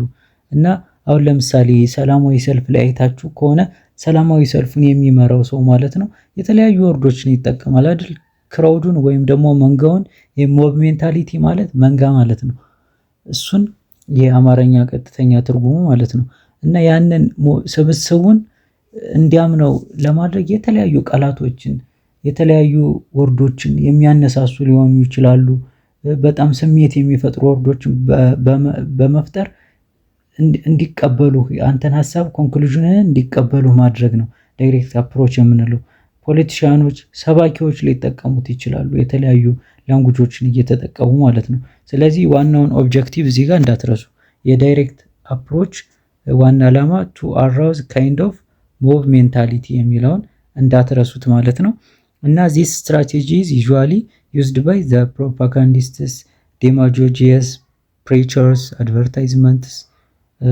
Speaker 1: እና አሁን ለምሳሌ ሰላማዊ ሰልፍ ላይ አይታችሁ ከሆነ ሰላማዊ ሰልፉን የሚመራው ሰው ማለት ነው የተለያዩ ወርዶችን ይጠቀማል አይደል? ክራውዱን ወይም ደግሞ መንጋውን፣ የሞብ ሜንታሊቲ ማለት መንጋ ማለት ነው። እሱን የአማርኛ ቀጥተኛ ትርጉሙ ማለት ነው። እና ያንን ስብስቡን እንዲያምነው ለማድረግ የተለያዩ ቃላቶችን የተለያዩ ወርዶችን የሚያነሳሱ ሊሆኑ ይችላሉ። በጣም ስሜት የሚፈጥሩ ወርዶችን በመፍጠር እንዲቀበሉ አንተን ሀሳብ ኮንክሉዥንን እንዲቀበሉ ማድረግ ነው ዳይሬክት አፕሮች የምንለው። ፖለቲሻኖች፣ ሰባኪዎች ሊጠቀሙት ይችላሉ የተለያዩ ላንጉጆችን እየተጠቀሙ ማለት ነው። ስለዚህ ዋናውን ኦብጀክቲቭ እዚህ ጋር እንዳትረሱ። የዳይሬክት አፕሮች ዋና ዓላማ ቱ አራውዝ ካይንድ ኦፍ ሞብ ሜንታሊቲ የሚለውን እንዳትረሱት ማለት ነው። እና ዚስ ስትራቴጂዝ ዩዥዋሊ ዩዝድ ባይ ዘ ፕሮፓጋንዲስትስ፣ ዴማጎጂየስ፣ ፕሬቸርስ፣ አድቨርታይዝመንትስ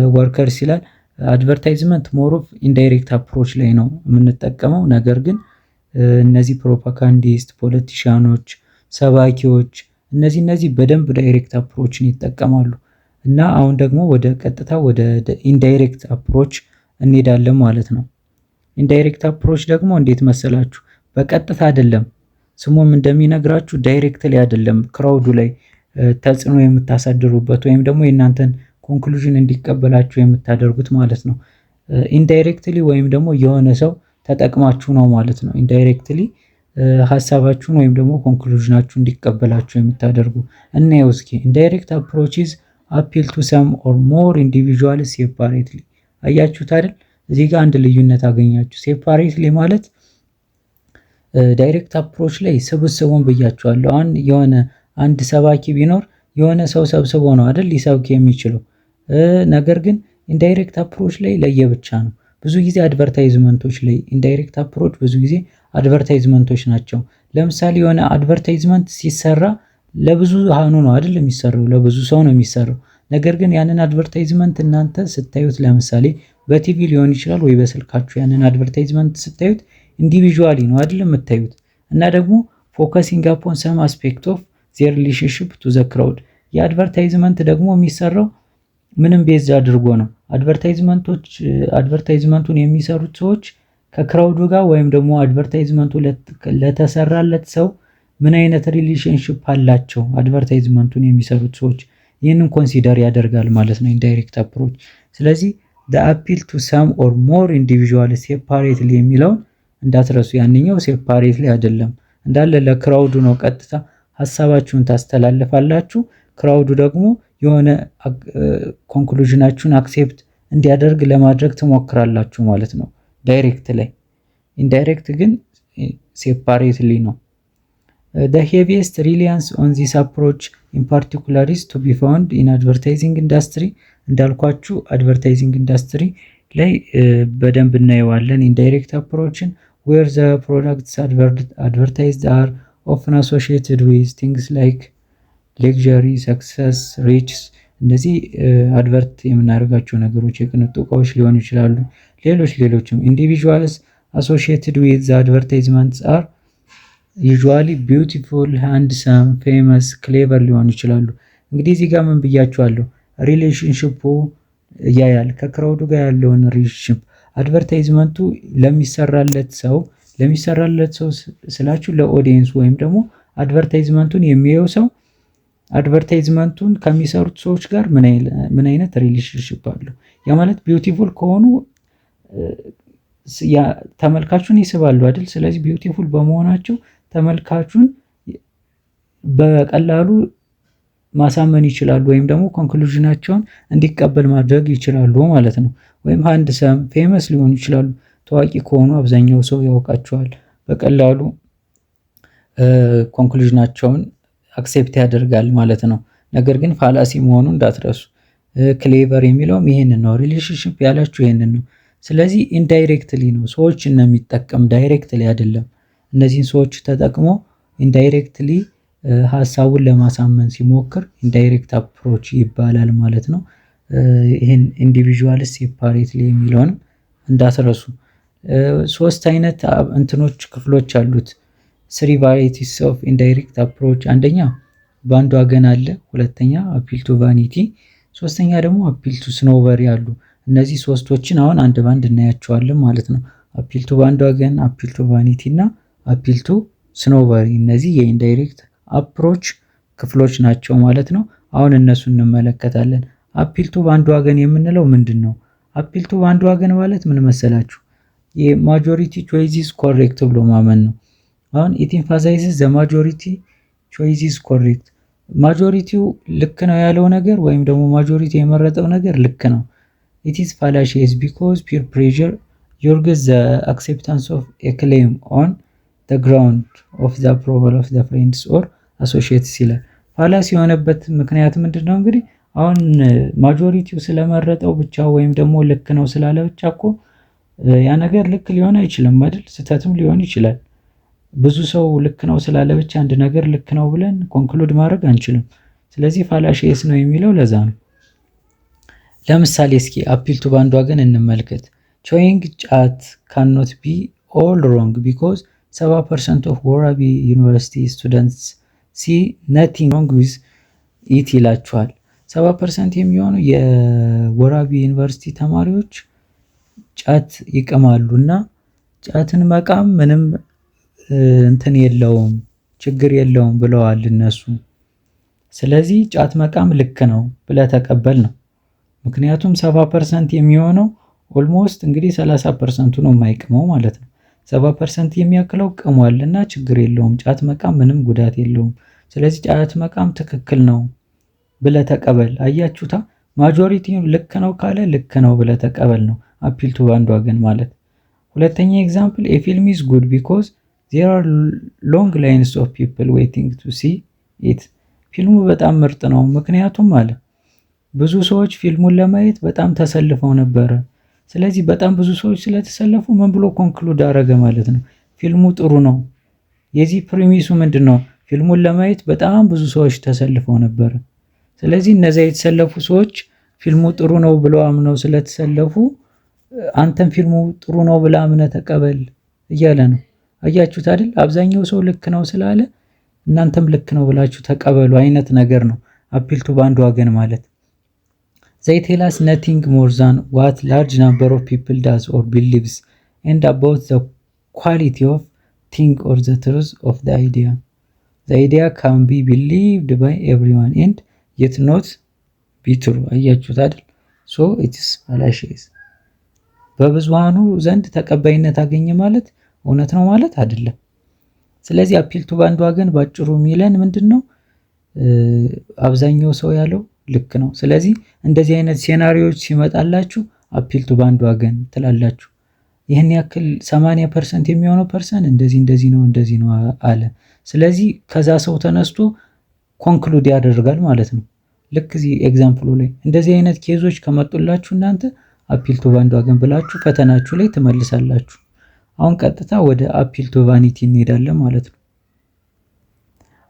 Speaker 1: ወርከርስ ይላል። አድቨርታይዝመንት ሞር ኦፍ ኢንዳይሬክት አፕሮች ላይ ነው የምንጠቀመው። ነገር ግን እነዚህ ፕሮፓጋንዲስት፣ ፖለቲሻኖች፣ ሰባኪዎች እነዚህ በደንብ ዳይሬክት አፕሮችን ይጠቀማሉ። እና አሁን ደግሞ ወደ ቀጥታ ወደ ኢንዳይሬክት አፕሮች እንሄዳለን ማለት ነው። ኢንዳይሬክት አፕሮች ደግሞ እንዴት መሰላችሁ? በቀጥታ አይደለም፣ ስሙም እንደሚነግራችሁ ዳይሬክትሊ አይደለም ክራውዱ ላይ ተጽዕኖ የምታሳድሩበት ወይም ደግሞ የእናንተን ኮንክሉዥን እንዲቀበላችሁ የምታደርጉት ማለት ነው። ኢንዳይሬክትሊ ወይም ደግሞ የሆነ ሰው ተጠቅማችሁ ነው ማለት ነው። ኢንዳይሬክትሊ ሀሳባችሁን ወይም ደግሞ ኮንክሉዥናችሁ እንዲቀበላችሁ የምታደርጉ። እናየው እስኪ። ኢንዳይሬክት አፕሮችስ አፒል ቱ ሰም ኦር ሞር ኢንዲቪዥዋልስ ሴፓሬትሊ። አያችሁት አይደል? እዚህ ጋር አንድ ልዩነት አገኛችሁ። ሴፓሬትሊ ማለት ዳይሬክት አፕሮች ላይ ስብስቡን ብያችኋለሁ። አሁን የሆነ አንድ ሰባኪ ቢኖር የሆነ ሰው ሰብስቦ ነው አይደል ሊሰብክ የሚችለው። ነገር ግን ኢንዳይሬክት አፕሮች ላይ ለየብቻ ነው። ብዙ ጊዜ አድቨርታይዝመንቶች ላይ ኢንዳይሬክት አፕሮች ብዙ ጊዜ አድቨርታይዝመንቶች ናቸው። ለምሳሌ የሆነ አድቨርታይዝመንት ሲሰራ ለብዙ ሃኑ ነው አይደል የሚሰራው፣ ለብዙ ሰው ነው የሚሰራው። ነገር ግን ያንን አድቨርታይዝመንት እናንተ ስታዩት ለምሳሌ በቲቪ ሊሆን ይችላል ወይ በስልካችሁ ያንን አድቨርታይዝመንት ስታዩት ኢንዲቪዥዋሊ ነው አይደል የምታዩት። እና ደግሞ ፎከሲንግ አፖን ሰም አስፔክት ኦፍ ዜር ሪሌሽንሺፕ ቱ ዘ ክራውድ። የአድቨርታይዝመንት ደግሞ የሚሰራው ምንም ቤዝ አድርጎ ነው። አድቨርታይዝመንቱን የሚሰሩት ሰዎች ከክራውዱ ጋር ወይም ደግሞ አድቨርታይዝመንቱ ለተሰራለት ሰው ምን አይነት ሪሌሽንሺፕ አላቸው አድቨርታይዝመንቱን የሚሰሩት ሰዎች፣ ይህንን ኮንሲደር ያደርጋል ማለት ነው ኢንዳይሬክት አፕሮች። ስለዚህ the appeal to some or more individuals separately የሚለውን እንዳትረሱ። ያንኛው ሴፓሬትሊ አይደለም፣ እንዳለ ለክራውዱ ነው። ቀጥታ ሀሳባችሁን ታስተላልፋላችሁ። ክራውዱ ደግሞ የሆነ ኮንክሉዥናችሁን አክሴፕት እንዲያደርግ ለማድረግ ትሞክራላችሁ ማለት ነው ዳይሬክት ላይ። ኢንዳይሬክት ግን ሴፓሬትሊ ነው። The heaviest reliance on this approach in particular is to be found in advertising industry። እንዳልኳችሁ አድቨርታይዚንግ ኢንዱስትሪ ላይ በደንብ እናየዋለን ኢንዳይሬክት አፕሮችን። where the products advertised are often associated with things like luxury, success, riches። እነዚህ አድቨርት የምናደርጋቸው ነገሮች የቅንጡ እቃዎች ሊሆኑ ይችላሉ። ሌሎችም individuals associated with the advertisements are usually beautiful, handsome, famous, clever ሊሆኑ ይችላሉ። እንግዲህ እዚህ ጋር ምን ብያችኋለሁ? ሪሌሽንሺፑ ያያል ከክራውዱ ጋር ያለውን ሪሌሽንሺፕ። አድቨርታይዝመንቱ ለሚሰራለት ሰው ስላችሁ ለኦዲየንስ ወይም ደግሞ አድቨርታይዝመንቱን የሚያየው ሰው አድቨርታይዝመንቱን ከሚሰሩት ሰዎች ጋር ምን አይነት ሪሌሽንሺፕ አለው? ያ ማለት ቢዩቲፉል ከሆኑ ተመልካቹን ይስባሉ አይደል? ስለዚህ ቢዩቲፉል በመሆናቸው ተመልካቹን በቀላሉ ማሳመን ይችላሉ ወይም ደግሞ ኮንክሉዥናቸውን እንዲቀበል ማድረግ ይችላሉ ማለት ነው። ወይም ሃንድሰም፣ ፌመስ ሊሆኑ ይችላሉ። ታዋቂ ከሆኑ አብዛኛው ሰው ያውቃቸዋል፣ በቀላሉ ኮንክሉዥናቸውን አክሴፕት ያደርጋል ማለት ነው። ነገር ግን ፋላሲ መሆኑን እንዳትረሱ። ክሌቨር የሚለውም ይሄንን ነው። ሪሌሽንሽፕ ያላችሁ ይሄንን ነው። ስለዚህ ኢንዳይሬክትሊ ነው ሰዎችን ነው የሚጠቀም፣ ዳይሬክትሊ አይደለም። እነዚህን ሰዎች ተጠቅሞ ኢንዳይሬክትሊ ሀሳቡን ለማሳመን ሲሞክር ኢንዳይሬክት አፕሮች ይባላል ማለት ነው። ይህን ኢንዲቪዥዋልስ ሴፓሬትሊ የሚለውንም እንዳትረሱ። 3 አይነት እንትኖች ክፍሎች አሉት። 3 ቫራይቲስ ኦፍ ኢንዳይሬክት አፕሮች። አንደኛ በአንዱ ወገን አለ፣ ሁለተኛ አፒል ቱ ቫኒቲ፣ ሶስተኛ ደግሞ አፒል ቱ ስኖቨሪ አሉ። እነዚህ ሶስቶችን አሁን አንድ ባንድ እናያቸዋለን ማለት ነው። አፒል ቱ በአንዱ ወገን፣ አፒል ቱ ቫኒቲ እና አፒል ቱ ስኖቨሪ፣ እነዚህ የኢንዳይሬክት አፕሮች ክፍሎች ናቸው ማለት ነው። አሁን እነሱ እንመለከታለን። አፒል ቱ በአንዱ ወገን የምንለው ምንድን ነው? አፒል ቱ በአንዱ ወገን ማለት ምን መሰላችሁ? የማጆሪቲ ቾይዚስ ኮሬክት ብሎ ማመን ነው። አሁን ኢት ኢምፋሳይዝስ ዘ ማጆሪቲ ቾይዚስ ኮሬክት፣ ማጆሪቲው ልክ ነው ያለው ነገር ወይም ደግሞ ማጆሪቲ የመረጠው ነገር ልክ ነው። ኢት ኢዝ ፋላሺየስ ቢኮዝ ፒር ፕሬዠር ዩርግስ ዘ አክሴፕታንስ ኦፍ ኤ ክሌም ኦን ዘ ግራውንድ ኦፍ ዘ አፕሮቫል ኦፍ ዘ ፍሬንድስ ኦር አሶሺየትስ ይላል። ፋላሲ የሆነበት ምክንያት ምንድን ነው? እንግዲህ አሁን ማጆሪቲው ስለመረጠው ብቻ ወይም ደግሞ ልክ ነው ስላለ ብቻ እኮ ያ ነገር ልክ ሊሆን አይችልም አይደል? ስህተትም ሊሆን ይችላል። ብዙ ሰው ልክ ነው ስላለ ብቻ አንድ ነገር ልክ ነው ብለን ኮንክሉድ ማድረግ አንችልም። ስለዚህ ፋላሺየስ ነው የሚለው ለዛ ነው። ለምሳሌ እስኪ አፒል ቱ በአንዱ ወገን እንመልከት። ቾይንግ ጫት ካኖት ቢ ኦል ሮንግ ቢኮዝ 70% ኦፍ ወራቢ ዩኒቨርሲቲ ስቱደንትስ ሲ ነቲንግ ሮንግ ዊዝ ኢት ይላችኋል። 70% የሚሆኑ የወራቢ ዩኒቨርሲቲ ተማሪዎች ጫት ይቅማሉ እና ጫትን መቃም ምንም እንትን የለውም ችግር የለውም ብለዋል እነሱ። ስለዚህ ጫት መቃም ልክ ነው ብለህ ተቀበል ነው። ምክንያቱም 70% የሚሆነው ኦልሞስት እንግዲህ 30% ነው የማይቅመው ማለት ነው። 70% የሚያክለው ቅሟል እና ችግር የለውም፣ ጫት መቃም ምንም ጉዳት የለውም። ስለዚህ ጫት መቃም ትክክል ነው ብለህ ተቀበል። አያችሁታ? ማጆሪቲ ልክ ነው ካለ ልክ ነው ብለህ ተቀበል ነው አፒል ቱ በአንዱ ወገን ማለት። ሁለተኛ ኤግዛምፕል ኤ ፊልም ኢዝ ጉድ ቢኮዝ ዜር አር ሎንግ ላይንስ ኦፍ ፒፕል ዌይቲንግ ቱ ሲ ኢት። ፊልሙ በጣም ምርጥ ነው ምክንያቱም አለ ብዙ ሰዎች ፊልሙን ለማየት በጣም ተሰልፈው ነበረ። ስለዚህ በጣም ብዙ ሰዎች ስለተሰለፉ ምን ብሎ ኮንክሉድ አደረገ ማለት ነው? ፊልሙ ጥሩ ነው። የዚህ ፕሪሚሱ ምንድን ነው? ፊልሙን ለማየት በጣም ብዙ ሰዎች ተሰልፈው ነበረ። ስለዚህ እነዚያ የተሰለፉ ሰዎች ፊልሙ ጥሩ ነው ብለው አምነው ስለተሰለፉ አንተም ፊልሙ ጥሩ ነው ብለህ አምነህ ተቀበል እያለ ነው። አያችሁት አይደል? አብዛኛው ሰው ልክ ነው ስላለ እናንተም ልክ ነው ብላችሁ ተቀበሉ አይነት ነገር ነው አፒል ቱ በአንዱ ወገን ማለት። They tell us nothing more than what large number of people does or believes and about the quality of thing or the truth of the idea. The idea can be believed by everyone and yet not be true. አያችሁት አይደል? So it is fallacious. በብዙሃኑ ዘንድ ተቀባይነት አገኘ ማለት እውነት ነው ማለት አይደለም። ስለዚህ አፒል ቱ በአንዱ ወገን ባጭሩ የሚለን ምንድነው? አብዛኛው ሰው ያለው ልክ ነው። ስለዚህ እንደዚህ አይነት ሴናሪዮዎች ሲመጣላችሁ አፒል ቱ በአንዱ ወገን ትላላችሁ። ይህን ያክል 80% የሚሆነው ፐርሰን እንደዚህ ነው አለ። ስለዚህ ከዛ ሰው ተነስቶ ኮንክሉድ ያደርጋል ማለት ነው። ልክ እዚህ ኤግዛምፕሉ ላይ እንደዚህ አይነት ኬዞች ከመጡላችሁ እናንተ አፒል ቱ በአንዱ ወገን ብላችሁ ፈተናችሁ ላይ ትመልሳላችሁ። አሁን ቀጥታ ወደ አፒል ቱ ቫኒቲ እንሄዳለን ማለት ነው።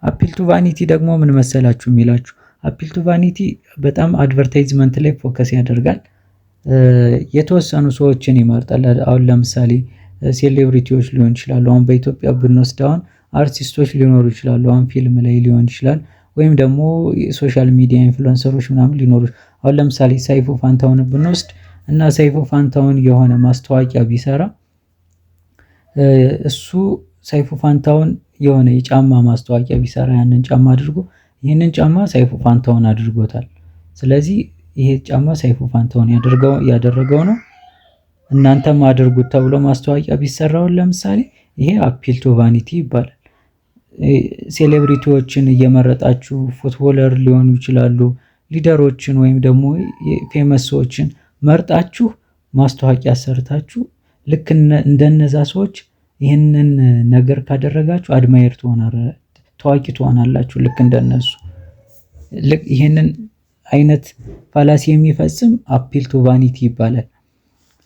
Speaker 1: አፒል ቱ ቫኒቲ ደግሞ ምን መሰላችሁ የሚላችሁ? አፒል ቱ ቫኒቲ በጣም አድቨርታይዝመንት ላይ ፎከስ ያደርጋል። የተወሰኑ ሰዎችን ይመርጣል። አሁን ለምሳሌ ሴሌብሪቲዎች ሊሆን ይችላሉ። አሁን በኢትዮጵያ ብንወስድ አሁን አርቲስቶች ሊኖሩ ይችላሉ። አሁን ፊልም ላይ ሊሆን ይችላል፣ ወይም ደግሞ ሶሻል ሚዲያ ኢንፍሉዌንሰሮች ምናምን ሊኖሩ። አሁን ለምሳሌ ሰይፉ ፋንታውን ብንወስድ እና ሰይፉ ፋንታውን የሆነ ማስታወቂያ ቢሰራ እሱ ሰይፉ ፋንታውን የሆነ የጫማ ማስታወቂያ ቢሰራ ያንን ጫማ አድርጎ ይህንን ጫማ ሰይፉ ፋንታውን አድርጎታል። ስለዚህ ይሄ ጫማ ሰይፉ ፋንታውን ያደረገው ነው እናንተም አድርጉት ተብሎ ማስታወቂያ ቢሰራውን ለምሳሌ ይሄ አፒል ቱ ቫኒቲ ይባላል። ሴሌብሪቲዎችን እየመረጣችሁ ፉትቦለር ሊሆኑ ይችላሉ፣ ሊደሮችን ወይም ደግሞ ፌመስ ሰዎችን መርጣችሁ ማስታወቂያ ሰርታችሁ ልክ እንደነዛ ሰዎች ይህንን ነገር ካደረጋችሁ ታዋቂ ትሆናላችሁ። ልክ እንደነሱ ይህንን አይነት ፋላሲ የሚፈጽም አፒል ቱ ቫኒቲ ይባላል።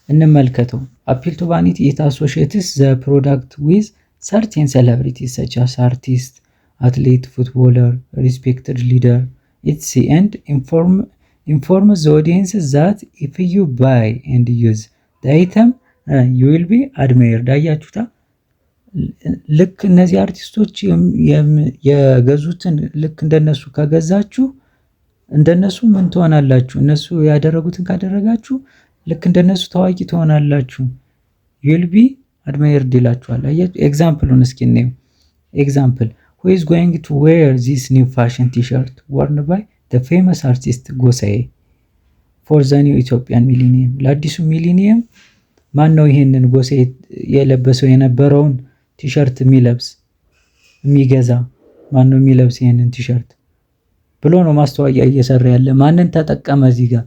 Speaker 1: እንመልከተው። አፒል ቱ ቫኒቲ ኢት አሶሺየትስ ዘ ፕሮዳክት ዊዝ ሰርቴን ሴሌብሪቲስ ሰች አስ አርቲስት፣ አትሌት፣ ፉትቦለር፣ ሪስፔክትድ ሊደር ኢትስ ኤንድ informs the audience that if you buy and use the item you will be admired። አያችሁታ? ልክ እነዚህ አርቲስቶች የገዙትን ልክ እንደነሱ ከገዛችሁ እንደነሱ ምን ትሆናላችሁ? እነሱ ያደረጉትን ካደረጋችሁ ልክ እንደነሱ ታዋቂ ትሆናላችሁ። you will be admired ይላችኋል። አያችሁ? ኤግዛምፕሉን እስኪ እንየው። ኤግዛምፕል who is going to wear this new fashion t-shirt worn by the famous artist ጎሳዬ for the new Ethiopian millennium። ለአዲሱ ሚሊኒየም ማን ነው ይሄንን ጎሳዬ የለበሰው የነበረውን ቲሸርት የሚገዛ ማን ነው የሚለብስ ይሄንን ቲሸርት ብሎ ነው ማስተዋቂያ እየሰራ ያለ። ማንን ተጠቀመ እዚህ ጋር?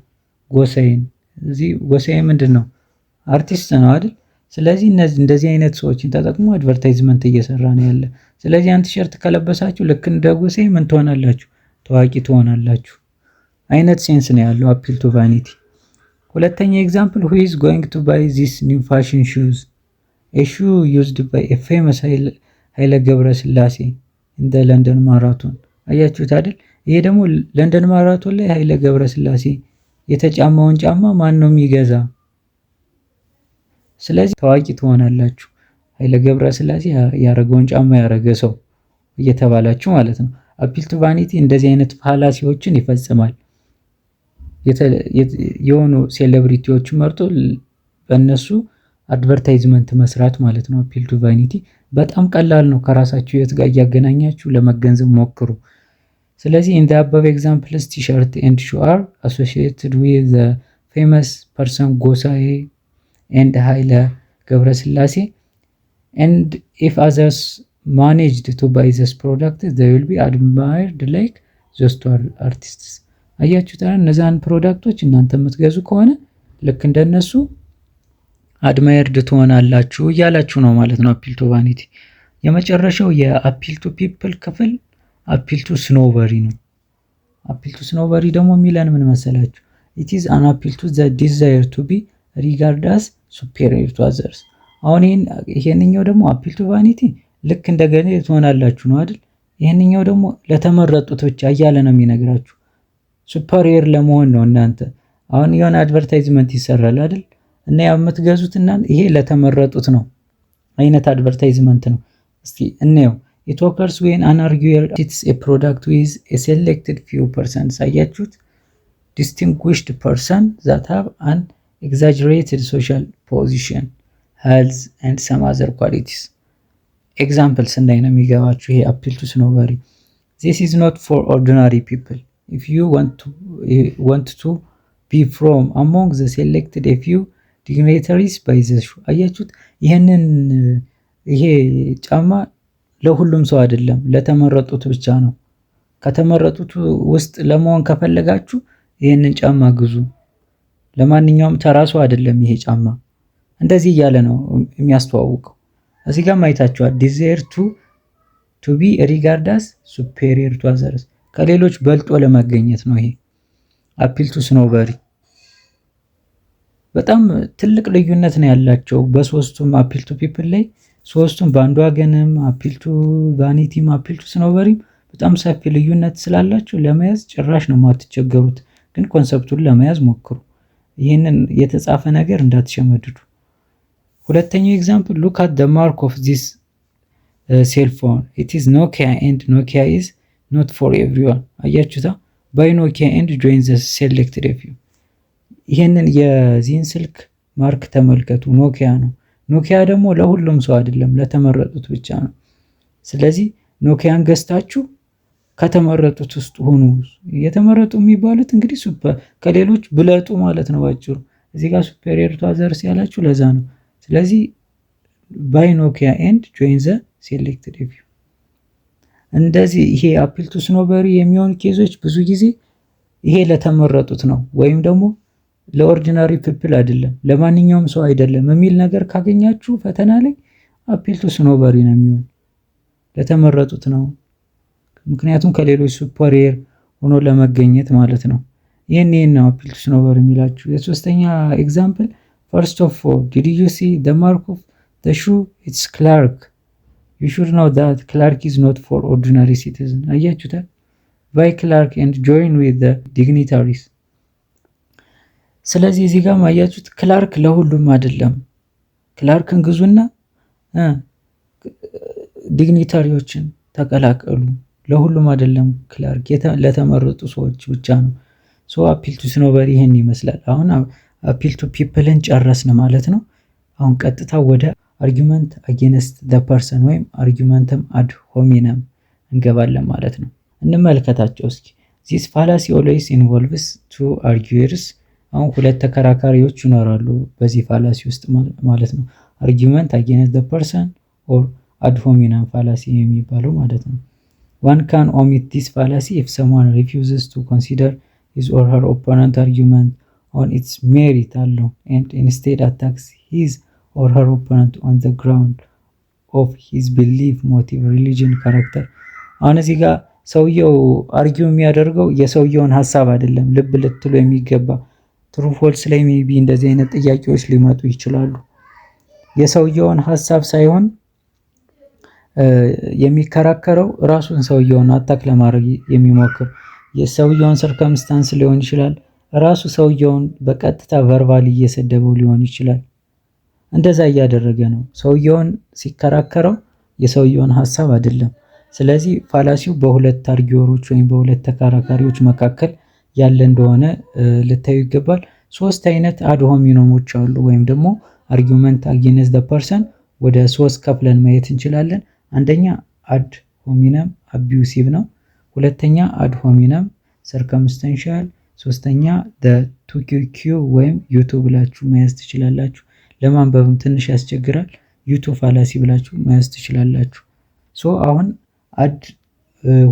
Speaker 1: ጎሳዬን። እዚህ ጎሳዬ ምንድነው? አርቲስት ነው አይደል? ስለዚህ እንደዚህ አይነት ሰዎችን ተጠቅሞ አድቨርታይዝመንት እየሰራ ነው ያለ። ስለዚህ ያን ቲሸርት ከለበሳችሁ ልክ እንደ ጎሳዬ ምን ትሆናላችሁ? ታዋቂ ትሆናላችሁ አይነት ሴንስ ነው ያለው አፒል ቱ ቫኒቲ። ሁለተኛ ኤግዛምፕል who is going to buy this new fashion shoes a shoe used by a famous ኃይለ ገብረስላሴ in the London marathon። አያችሁት አይደል? ይሄ ደግሞ ለንደን ማራቶን ላይ ኃይለ ገብረስላሴ የተጫማውን ጫማ ማን ነው የሚገዛ? ስለዚህ ታዋቂ ትሆናላችሁ። ኃይለ ገብረስላሴ ያረገውን ጫማ ያረገ ሰው እየተባላችሁ ማለት ነው። አፒል ቱ ቫኒቲ እንደዚህ አይነት ፋላሲዎችን ይፈጽማል። የሆኑ ሴሌብሪቲዎች መርጦ በእነሱ አድቨርታይዝመንት መስራት ማለት ነው። አፒል ቱ ቫኒቲ በጣም ቀላል ነው። ከራሳችሁ ህይወት ጋር እያገናኛችሁ ለመገንዘብ ሞክሩ። ስለዚህ in the above examples t-shirt and shoe are associated with the famous person ጎሳዬ and ኃይለ ገብረስላሴ and if others managed to buy this product they will be admired like those two artists። አያችሁት? እነዛን ፕሮዳክቶች እናንተ የምትገዙ ከሆነ ልክ እንደነሱ አድማየርድ ትሆናላችሁ እያላችሁ ነው ማለት ነው አፒል ቱ ቫኒቲ። የመጨረሻው የአፒል ቱ ፒፕል ክፍል አፒል ቱ ስኖበሪ ነው። አፒል ቱ ስኖበሪ ደግሞ የሚለን ምን መሰላችሁ? it is an appeal to the desire to be regarded as superior to others። አሁን ይሄንኛው ደግሞ አፒል ቱ ቫኒቲ ልክ እንደገና ትሆናላችሁ ነው አይደል? ይሄንኛው ደግሞ ለተመረጡት ብቻ እያለ ነው የሚነግራችሁ። ሱፐሪየር ለመሆን ነው እናንተ። አሁን የሆነ አድቨርታይዝመንት ይሰራል አይደል? እና የምትገዙት እናንተ ይሄ ለተመረጡት ነው አይነት አድቨርታይዝመንት ነው። እስቲ እንየው። it occurs when an arguer hits a product with a selected few persons። አያችሁት? distinguished person that have an exaggerated social position, health and some other qualities። ኤግዛምፕል ስናይ ነው የሚገባችሁ ይሄ አፒል ቱ ስኖበሪ። this is not for ordinary people if you want to be from among the selected a few dignitaries by the shoe። አያችሁት? ይሄ ጫማ ለሁሉም ሰው አይደለም፣ ለተመረጡት ብቻ ነው። ከተመረጡት ውስጥ ለመሆን ከፈለጋችሁ ይሄንን ጫማ ግዙ። ለማንኛውም ተራሱ አይደለም ይሄ ጫማ። እንደዚህ እያለ ነው የሚያስተዋውቀው። እዚህ ጋር ማይታችኋል። desire to be regarded as superior to others ከሌሎች በልጦ ለመገኘት ነው ይሄ አፒል ቱ ስኖበሪ። በጣም ትልቅ ልዩነት ነው ያላቸው በሶስቱም አፒል ቱ ፒፕል ላይ። ሶስቱም ባንዱ ወገንም አፒል ቱ ቫኒቲም አፒል ቱ ስኖበሪም በጣም ሰፊ ልዩነት ስላላቸው ለመያዝ ጭራሽ ነው የማትቸገሩት። ግን ኮንሰፕቱን ለመያዝ ሞክሩ። ይሄንን የተጻፈ ነገር እንዳትሸመድዱ። ሁለተኛው ኤግዛምፕል look at the mark of this cell phone it is Nokia and Nokia is not for everyone። አያችሁታ? buy Nokia and join the selected few። ይሄንን የዚህን ስልክ ማርክ ተመልከቱ። ኖኪያ ነው። ኖኪያ ደግሞ ለሁሉም ሰው አይደለም፣ ለተመረጡት ብቻ ነው። ስለዚህ ኖኪያን ገዝታችሁ ከተመረጡት ውስጥ ሆኑ። የተመረጡ የሚባሉት እንግዲህ ከሌሎች ብለጡ ማለት ነው ባጭሩ። እዚህ ጋር ሱፐሪየር ቱ አዘርስ ያላችሁ ለዛ ነው። ስለዚህ ባይ ኖኪያ ኤንድ ጆይን ዘ ሴሌክትድ ፊው። እንደዚህ ይሄ አፒል ቱ ስኖበሪ የሚሆን ኬዞች ብዙ ጊዜ ይሄ ለተመረጡት ነው ወይም ደግሞ ለኦርዲናሪ ፒፕል አይደለም፣ ለማንኛውም ሰው አይደለም የሚል ነገር ካገኛችሁ ፈተና ላይ አፒል ቱ ስኖበሪ ነው የሚሆን፣ ለተመረጡት ነው። ምክንያቱም ከሌሎች ሱፐሪየር ሆኖ ለመገኘት ማለት ነው። ይህን ነው አፒል ቱ ኖበሪ የሚላችሁ። የሶስተኛ ኤግዛምፕል ፈርስት ኦፍ ኦል ዲድ ዩ ሲ ዘ ማርክ ኦፍ ዘ ሹ ኢትስ ክላርክ ዩ ሹድ ኖው ዛት ክላርክ ኢዝ ኖት ፎር ኦርዲናሪ ሲቲዝን። አያችሁታል? ባይ ክላርክ ኤንድ ጆይን ዊዝ ዘ ዲግኒታሪስ። ስለዚህ እዚህ ጋር ማያችሁት ክላርክ ለሁሉም አይደለም። ክላርክን ግዙና ዲግኒታሪዎችን ተቀላቀሉ። ለሁሉም አይደለም ክላርክ፣ ለተመረጡ ሰዎች ብቻ ነው። ሶ አፒል ቱ ኖበሪ ይሄን ይመስላል። አሁን አፒል ቱ ፒፕልን ጨረስን ማለት ነው። አሁን ቀጥታ ወደ አርጊመንት አጌንስት ዘ ፐርሰን ወይም አርጊመንትም አድ ሆሚነም እንገባለን ማለት ነው። እንመልከታቸው እስኪ። ዚስ ፋላሲ ኦልዌይስ ኢንቮልቭስ ቱ አርጊዌርስ። አሁን ሁለት ተከራካሪዎች ይኖራሉ በዚህ ፋላሲ ውስጥ ማለት ነው። አርጊመንት አጌንስት ዘ ፐርሰን ኦር አድ ሆሚነም ፋላሲ የሚባለው ማለት ነው። one can omit this fallacy if someone refuses to consider his or her opponent argument on its merit alone and instead attacks his or her opponent on the ground of his belief, motive, religion, character. አሁን እዚህ ጋር ሰውየው አርጊው የሚያደርገው የሰውየውን ሐሳብ አይደለም። ልብ ልትሉ የሚገባ ትሩ ፎልስ ላይ ሜቢ እንደዚህ አይነት ጥያቄዎች ሊመጡ ይችላሉ። የሰውየውን ሐሳብ ሳይሆን የሚከራከረው ራሱን ሰውየውን አታክ ለማድረግ የሚሞክር የሰውየውን ሰርከምስታንስ ሊሆን ይችላል። ራሱ ሰውየውን በቀጥታ ቨርባሊ እየሰደበው ሊሆን ይችላል። እንደዛ እያደረገ ነው። ሰውየውን ሲከራከረው የሰውየውን ሐሳብ አይደለም። ስለዚህ ፋላሲው በሁለት አርጊወሮች ወይም በሁለት ተከራካሪዎች መካከል ያለ እንደሆነ ልታዩ ይገባል። ሶስት አይነት አድ ሆሚነሞች አሉ፣ ወይም ደግሞ አርጊመንት አጌንስት ዘ ፐርሰን ወደ ሶስት ከፍለን ማየት እንችላለን። አንደኛ አድ ሆሚነም አቢዩሲቭ ነው። ሁለተኛ አድ ሆሚነም ሰርከምስታንሻል፣ ሶስተኛ ቱ ወይም ዩቱ ብላችሁ መያዝ ትችላላችሁ። ለማንበብም ትንሽ ያስቸግራል። ዩቱ ፋላሲ ብላችሁ መያዝ ትችላላችሁ። ሶ አሁን አድ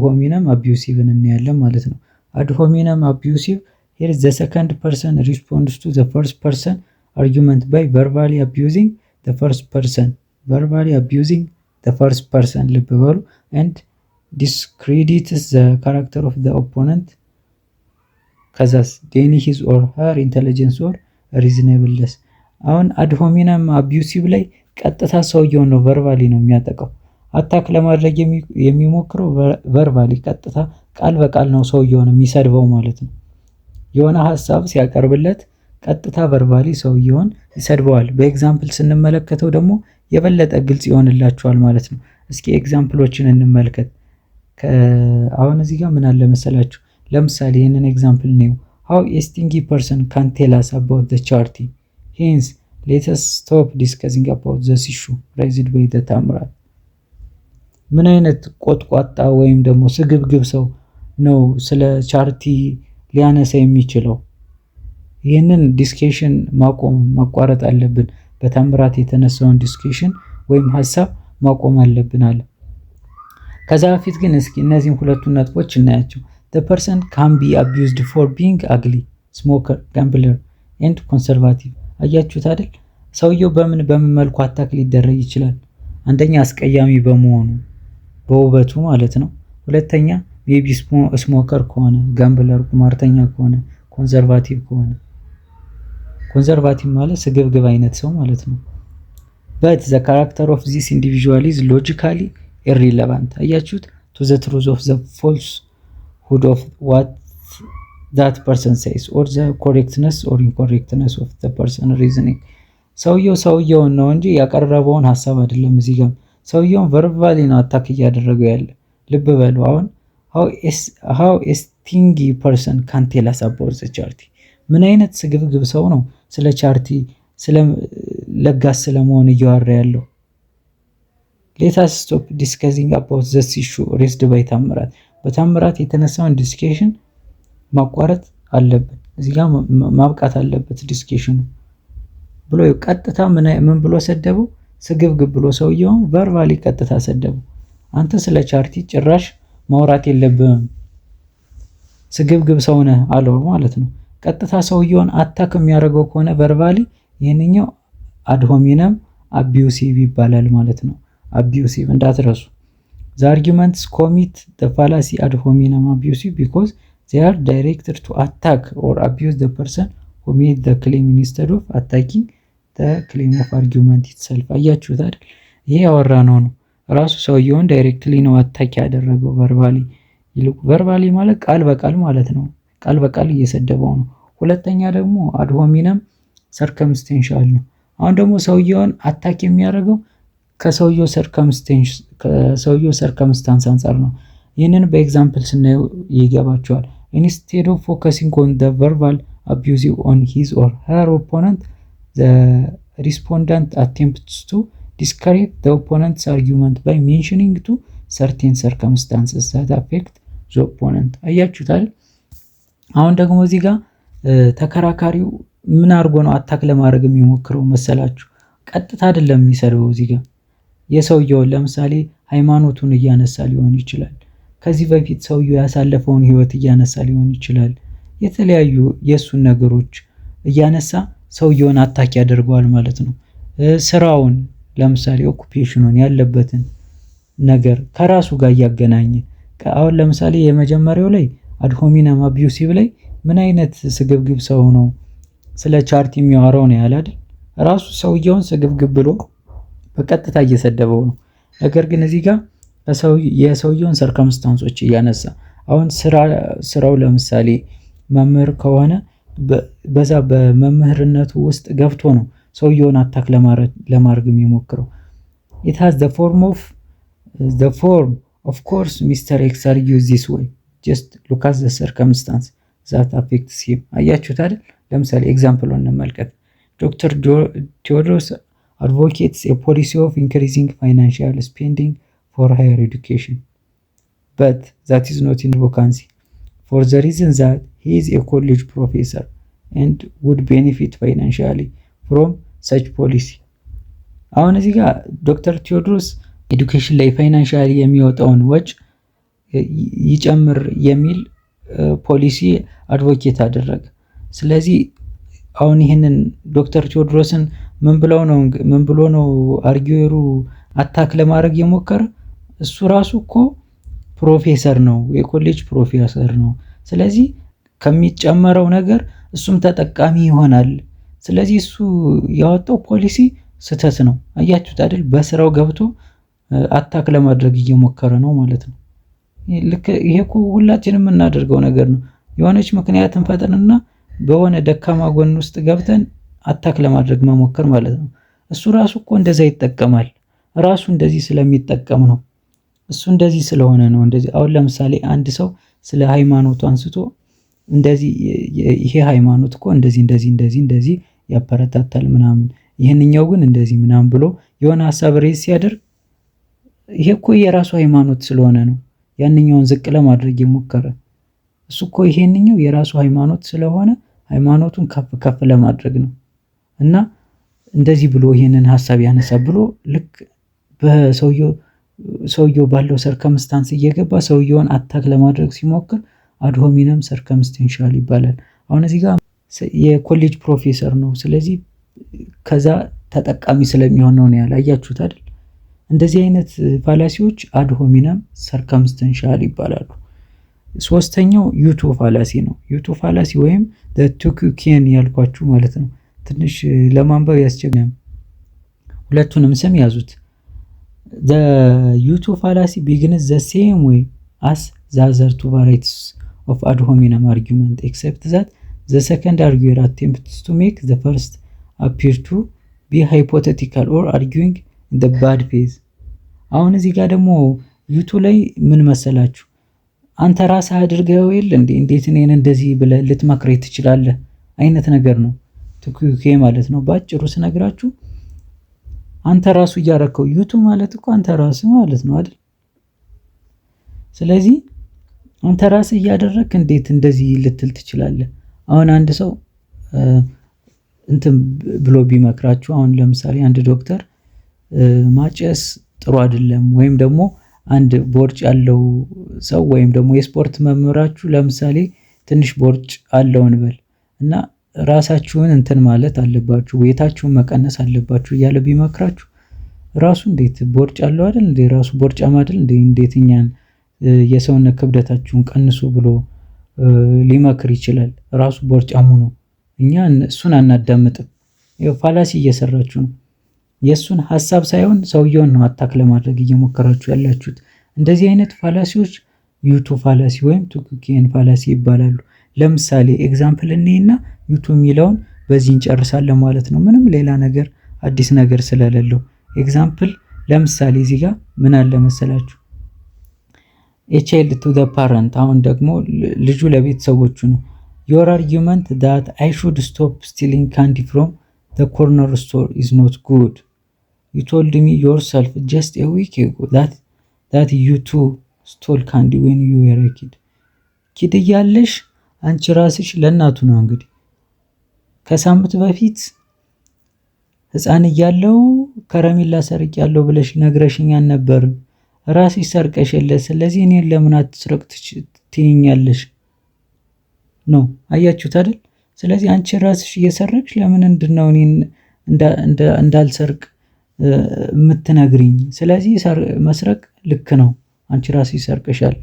Speaker 1: ሆሚነም አቢዩሲቭን እናያለን ማለት ነው። አድ ሆሚነም አቢዩሲቭ here the second person responds to the first person argument by verbally abusing the first person ልብ በሉ and discredits the character of the opponent ከዛስ denying his or her intelligence or reasonableness። አሁን አድ ሆሚነም አቢዩሲቭ ላይ ቀጥታ ሰውየውን ነው ቨርባሊ ነው የሚያጠቃው። አታክ ለማድረግ የሚሞክረው ቨርባሊ ቀጥታ ቃል በቃል ነው ሰውየውን የሚሰድበው ማለት ነው። የሆነ ሐሳብ ሲያቀርብለት ቀጥታ ቨርባሊ ሰውየውን ይሰድበዋል። በኤግዛምፕል ስንመለከተው ደግሞ የበለጠ ግልጽ ይሆንላችኋል ማለት ነው። እስኪ ኤግዛምፕሎችን እንመልከት። አሁን እዚህ ጋር ምን አለ መሰላችሁ? ለምሳሌ ይህንን ኤግዛምፕል ነው። how a stingy person can tell us about the charity, hence let us stop discussing about this issue raised by the ታምራት። ምን አይነት ቆጥቋጣ ወይም ደግሞ ስግብግብ ሰው ነው ስለ ቻሪቲ ሊያነሳ የሚችለው? ይህንን ዲስከሽን ማቋረጥ አለብን። በታምራት የተነሳውን ዲስከሽን ወይም ሐሳብ ማቆም አለብን አለ። ከዛ በፊት ግን እስኪ እነዚህን ሁለቱን ነጥቦች እናያቸው። the person can be abused for being ugly, smoker, gambler and conservative። አያችሁት አይደል? ሰውየው በምን መልኩ አታክ ሊደረግ ይችላል? አንደኛ አስቀያሚ በመሆኑ በውበቱ ማለት ነው። ሁለተኛ ሜቢ ስሞከር ከሆነ፣ ጋምብለር ቁማርተኛ ከሆነ፣ ኮንሰርቫቲቭ ከሆነ። ኮንሰርቫቲቭ ማለት ስግብግብ አይነት ሰው ማለት ነው። but the character of this individual is logically irrelevant። አያችሁት? to the truth of the falsehood of what that person says or the correctness or incorrectness of the person reasoning። ሰውየውን ነው እንጂ ያቀረበውን ሐሳብ አይደለም። እዚህ ጋር ሰውየውን ቨርባሊ ነው አታክ እያደረገው ያለ። ልብ በሉ። አሁን how a stingy person can tell us about the charity። ምን አይነት ስግብግብ ሰው ነው ስለ ቻሪቲ ስለ ለጋስ ስለመሆን እያወራ ያለው? let us stop discussing about this issue raised by ታምራት። በታምራት የተነሳውን ዲስከሽን ማቋረጥ አለብን። እዚህ ጋር ማብቃት አለበት ዲስከሽኑ ብሎ ቀጥታ ምን ብሎ ሰደበው? ስግብግብ ብሎ ሰውየውን ቨርባሊ ቀጥታ ሰደበው። አንተ ስለ ቻሪቲ ጭራሽ ማውራት የለብህም ስግብግብ ሰው ነህ አለው ማለት ነው። ቀጥታ ሰውየውን አታክ የሚያደርገው ከሆነ ቨርባሊ ይህንኛው አድ ሆሚነም አቢዩሲቭ ይባላል ማለት ነው። አቢዩሲቭ እንዳትረሱ። the arguments commit the fallacy ad hominem abusive because they are directed to attack or abuse the person who made the claim instead of attacking the claim of argument itself። አያችሁት አይደል? ይሄ ያወራነው ነው። ራሱ ሰውየውን ዳይሬክትሊ ነው አታክ ያደረገው ቨርባሊ። ይልቁ ቨርባሊ ማለት ቃል በቃል ማለት ነው። ቃል በቃል እየሰደበው ነው። ሁለተኛ ደግሞ አድ ሆሚነም ሰርከምስቴንሻል ነው። አሁን ደግሞ ሰውየውን አታክ የሚያደርገው ከሰውየው ሰርከምስታንስ አንፃር ነው። ይህንን በኤግዛምፕል ስናየው ይገባቸዋል። ኢንስቴድ ኦፍ ፎከሲንግ ኦን ዘ ቨርባል አቢዩዚቭ ኦን ሂዝ ኦር ሄር ኦፖነንት ዘ ሪስፖንዳንት አቴምፕትስ ቱ ዲስክሬት ዘ ኦፖነንትስ አርጊውመንት ባይ ሜንሽኒንግ ቱ ሰርቴን ሰርከምስታንስስ ዛት አፌክት ዘ ኦፖነንት። አያችሁታል። አሁን ደግሞ እዚህ ጋር ተከራካሪው ምን አድርጎ ነው አታክ ለማድረግ የሚሞክረው መሰላችሁ? ቀጥታ አይደለም የሚሰራው። እዚህ ጋር የሰውየውን ለምሳሌ ሃይማኖቱን እያነሳ ሊሆን ይችላል። ከዚህ በፊት ሰውየው ያሳለፈውን ህይወት እያነሳ ሊሆን ይችላል። የተለያዩ የሱን ነገሮች እያነሳ ሰውየውን አታክ ያደርገዋል ማለት ነው። ስራውን ለምሳሌ ኦኩፔሽኑን ያለበትን ነገር ከራሱ ጋር እያገናኘ አሁን ለምሳሌ የመጀመሪያው ላይ አድ ሆሚነም አቢዩሲቭ ላይ ምን አይነት ስግብግብ ሰው ነው ስለ ቻርት የሚያወራው ነው ያለ አይደል? ራሱ ሰውየውን ስግብግብ ብሎ በቀጥታ እየሰደበው ነው። ነገር ግን እዚህ ጋር የሰውየውን ሰርከምስታንሶች እያነሳ አሁን ስራው ለምሳሌ መምህር ከሆነ በዛ በመምህርነቱ ውስጥ ገብቶ ነው ሰውየውን አታክ ለማድረግ የሚሞክረው። it has the form of course Mr. X argues this way just look at the circumstance that affects him። አያችሁት አይደል? ለምሳሌ ኤግዛምፕሉን እንመልከት። ዶክተር ቴዎድሮስ advocates a policy of increasing financial spending for higher education, but that is not in vacancy for the reason that he is a college professor and would benefit financially from such policy። አሁን እዚህ ጋር ዶክተር ቴዎድሮስ ኤዱኬሽን ላይ ፋይናንሻሊ የሚወጣውን ወጭ ይጨምር የሚል ፖሊሲ አድቮኬት አደረገ። ስለዚህ አሁን ይህንን ዶክተር ቴዎድሮስን ምን ብሎ ነው አርጊዌሩ አታክ ለማድረግ የሞከረ? እሱ ራሱ እኮ ፕሮፌሰር ነው፣ የኮሌጅ ፕሮፌሰር ነው። ስለዚህ ከሚጨመረው ነገር እሱም ተጠቃሚ ይሆናል። ስለዚህ እሱ ያወጣው ፖሊሲ ስህተት ነው። አያችሁት አይደል? በስራው ገብቶ አታክ ለማድረግ እየሞከረ ነው ማለት ነው። ይሄ እኮ ሁላችንም የምናደርገው ነገር ነው። የሆነች ምክንያት እንፈጥርና በሆነ ደካማ ጎን ውስጥ ገብተን አታክ ለማድረግ መሞከር ማለት ነው። እሱ ራሱ እኮ እንደዛ ይጠቀማል። ራሱ እንደዚህ ስለሚጠቀም ነው። እሱ እንደዚህ ስለሆነ ነው እንደዚህ። አሁን ለምሳሌ አንድ ሰው ስለ ሃይማኖቱ አንስቶ እንደዚህ ይሄ ሃይማኖት እኮ እንደዚህ ያበረታታል ምናምን፣ ይሄንኛው ግን እንደዚህ ምናምን ብሎ የሆነ ሐሳብ ሬዝ ሲያደርግ ይሄ እኮ የራሱ ሃይማኖት ስለሆነ ነው ያንኛውን ዝቅ ለማድረግ የሞከረ። እሱ እኮ ይሄንኛው የራሱ ሃይማኖት ስለሆነ ሃይማኖቱን ከፍ ለማድረግ ነው እና እንደዚህ ብሎ ይሄንን ሐሳብ ያነሳ ብሎ ልክ በሰውየው ባለው ሰርከምስታንስ እየገባ ሰውየውን አታክ ለማድረግ ሲሞክር አድ ሆሚነም ሰርከምስቴንሻል ይባላል። አሁን እዚህ ጋር የኮሌጅ ፕሮፌሰር ነው። ስለዚህ ከዛ ተጠቃሚ ስለሚሆን ነው ያለ። አያችሁት አይደል? እንደዚህ አይነት ፋላሲዎች አድ ሆሚነም ሰርከምስቴንሻል ይባላሉ። ሶስተኛው ዩቶ ፋላሲ ነው። ዩቶ ፋላሲ ወይም ቱኪኬን ያልኳችሁ ማለት ነው። ትንሽ ለማንበብ ያስቸግራል። ሁለቱንም ስም ያዙት። ዩቶ ፋላሲ begins the same way as the other two varieties of ad hominem argument except that the second arguer attempts to make the first appear to be hypothetical or arguing in the bad faith። አሁን እዚህ ጋር ደግሞ ዩቶ ላይ ምን መሰላችሁ? አንተ ራስህ አድርገው እንዴት እኔን እንደዚህ ብለህ ልትመክረኝ ትችላለህ አይነት ነገር ነው ቱኪኬ ማለት ነው። ባጭሩ ስነግራችሁ አንተ ራሱ እያረከው ዩቱ ማለት እኮ አንተ ራስህ ማለት ነው አይደል? ስለዚህ አንተ ራስህ እያደረክ እንዴት እንደዚህ ልትል ትችላለህ? አሁን አንድ ሰው እንትን ብሎ ቢመክራችሁ፣ አሁን ለምሳሌ አንድ ዶክተር ማጨስ ጥሩ አይደለም ወይም ደግሞ አንድ ቦርጭ ያለው ሰው ወይም ደግሞ የስፖርት መምህራችሁ ለምሳሌ ትንሽ ቦርጭ አለው እንበል እና ራሳችሁን እንትን ማለት አለባችሁ፣ weight-አችሁን መቀነስ አለባችሁ እያለ ቢመክራችሁ ራሱ እንዴት ቦርጭ አለው አይደል እንዴ ራሱ ቦርጫም አይደል እንዴት እኛን የሰውነት ክብደታችሁን ቀንሱ ብሎ ሊመክር ይችላል። ራሱ ቦርጫሙ ነው። እኛ እሱን አናዳምጥም። ይኸው ፋላሲ እየሰራችሁ ነው። የእሱን ሀሳብ ሳይሆን ሰውየውን ነው አታክ ለማድረግ እየሞከራችሁ ያላችሁት። እንደዚህ አይነት ፋላሲዎች ዩቱ ፋላሲ ወይም ቱኩኪየን ፋላሲ ይባላሉ። ለምሳሌ ኤግዛምፕል እኔና ዩቱ የሚለውን በዚህ እንጨርሳለን ማለት ነው። ምንም ሌላ ነገር አዲስ ነገር ስለሌለው ኤግዛምፕል ለምሳሌ እዚህ ጋር ምን አለ መሰላችሁ? a child to the parent። አሁን ደግሞ ልጁ ለቤተሰቦቹ ነው። your argument that I should stop stealing candy from the corner store is not good. You told me yourself just a week ago that you too stole candy when you were a kid. ኪድ እያለሽ አንቺ ራስሽ ለእናቱ ነው እንግዲህ ከሳምንት በፊት ህፃን እያለው ከረሜላ ሰርቅ ያለው ብለሽ ነግረሽኛል ነበር። ራስሽ ሰርቀሽለ። ስለዚህ እኔን ለምን አትስረቅ ትይኛለሽ ነው። አያችሁት አይደል? ስለዚህ አንቺ ራስሽ እየሰረቅሽ ለምን እንደው እኔን እንዳልሰርቅ የምትነግሪኝ? ስለዚህ መስረቅ ልክ ነው። አንቺ ራስሽ ሰርቀሻል።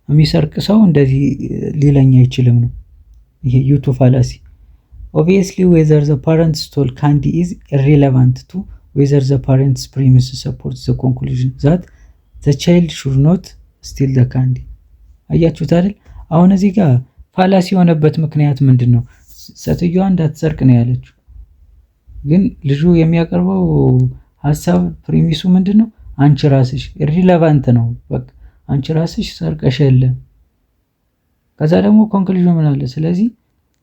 Speaker 1: የሚሰርቅ ሰው እንደዚህ ሊለኝ አይችልም ነው። ይሄ ዩቱ ፋላሲ። Obviously, whether the parents stole candy is irrelevant to whether the parents' premise supports the conclusion that the child should not steal the candy. አያችሁት አይደል? አሁን እዚህ ጋር ፋላሲ የሆነበት ምክንያት ምንድን ነው? ሴትዮዋ እንዳትሰርቅ ነው ያለችው። ግን ልጁ የሚያቀርበው ሀሳብ ፕሪሚሱ ምንድን ነው? አንቺ ራስሽ ኢሪሌቫንት ነው። በቃ አንቺ ራስሽ ሰርቀሽ የለ። ከዛ ደግሞ ኮንክሉዥን ምን አለ? ስለዚህ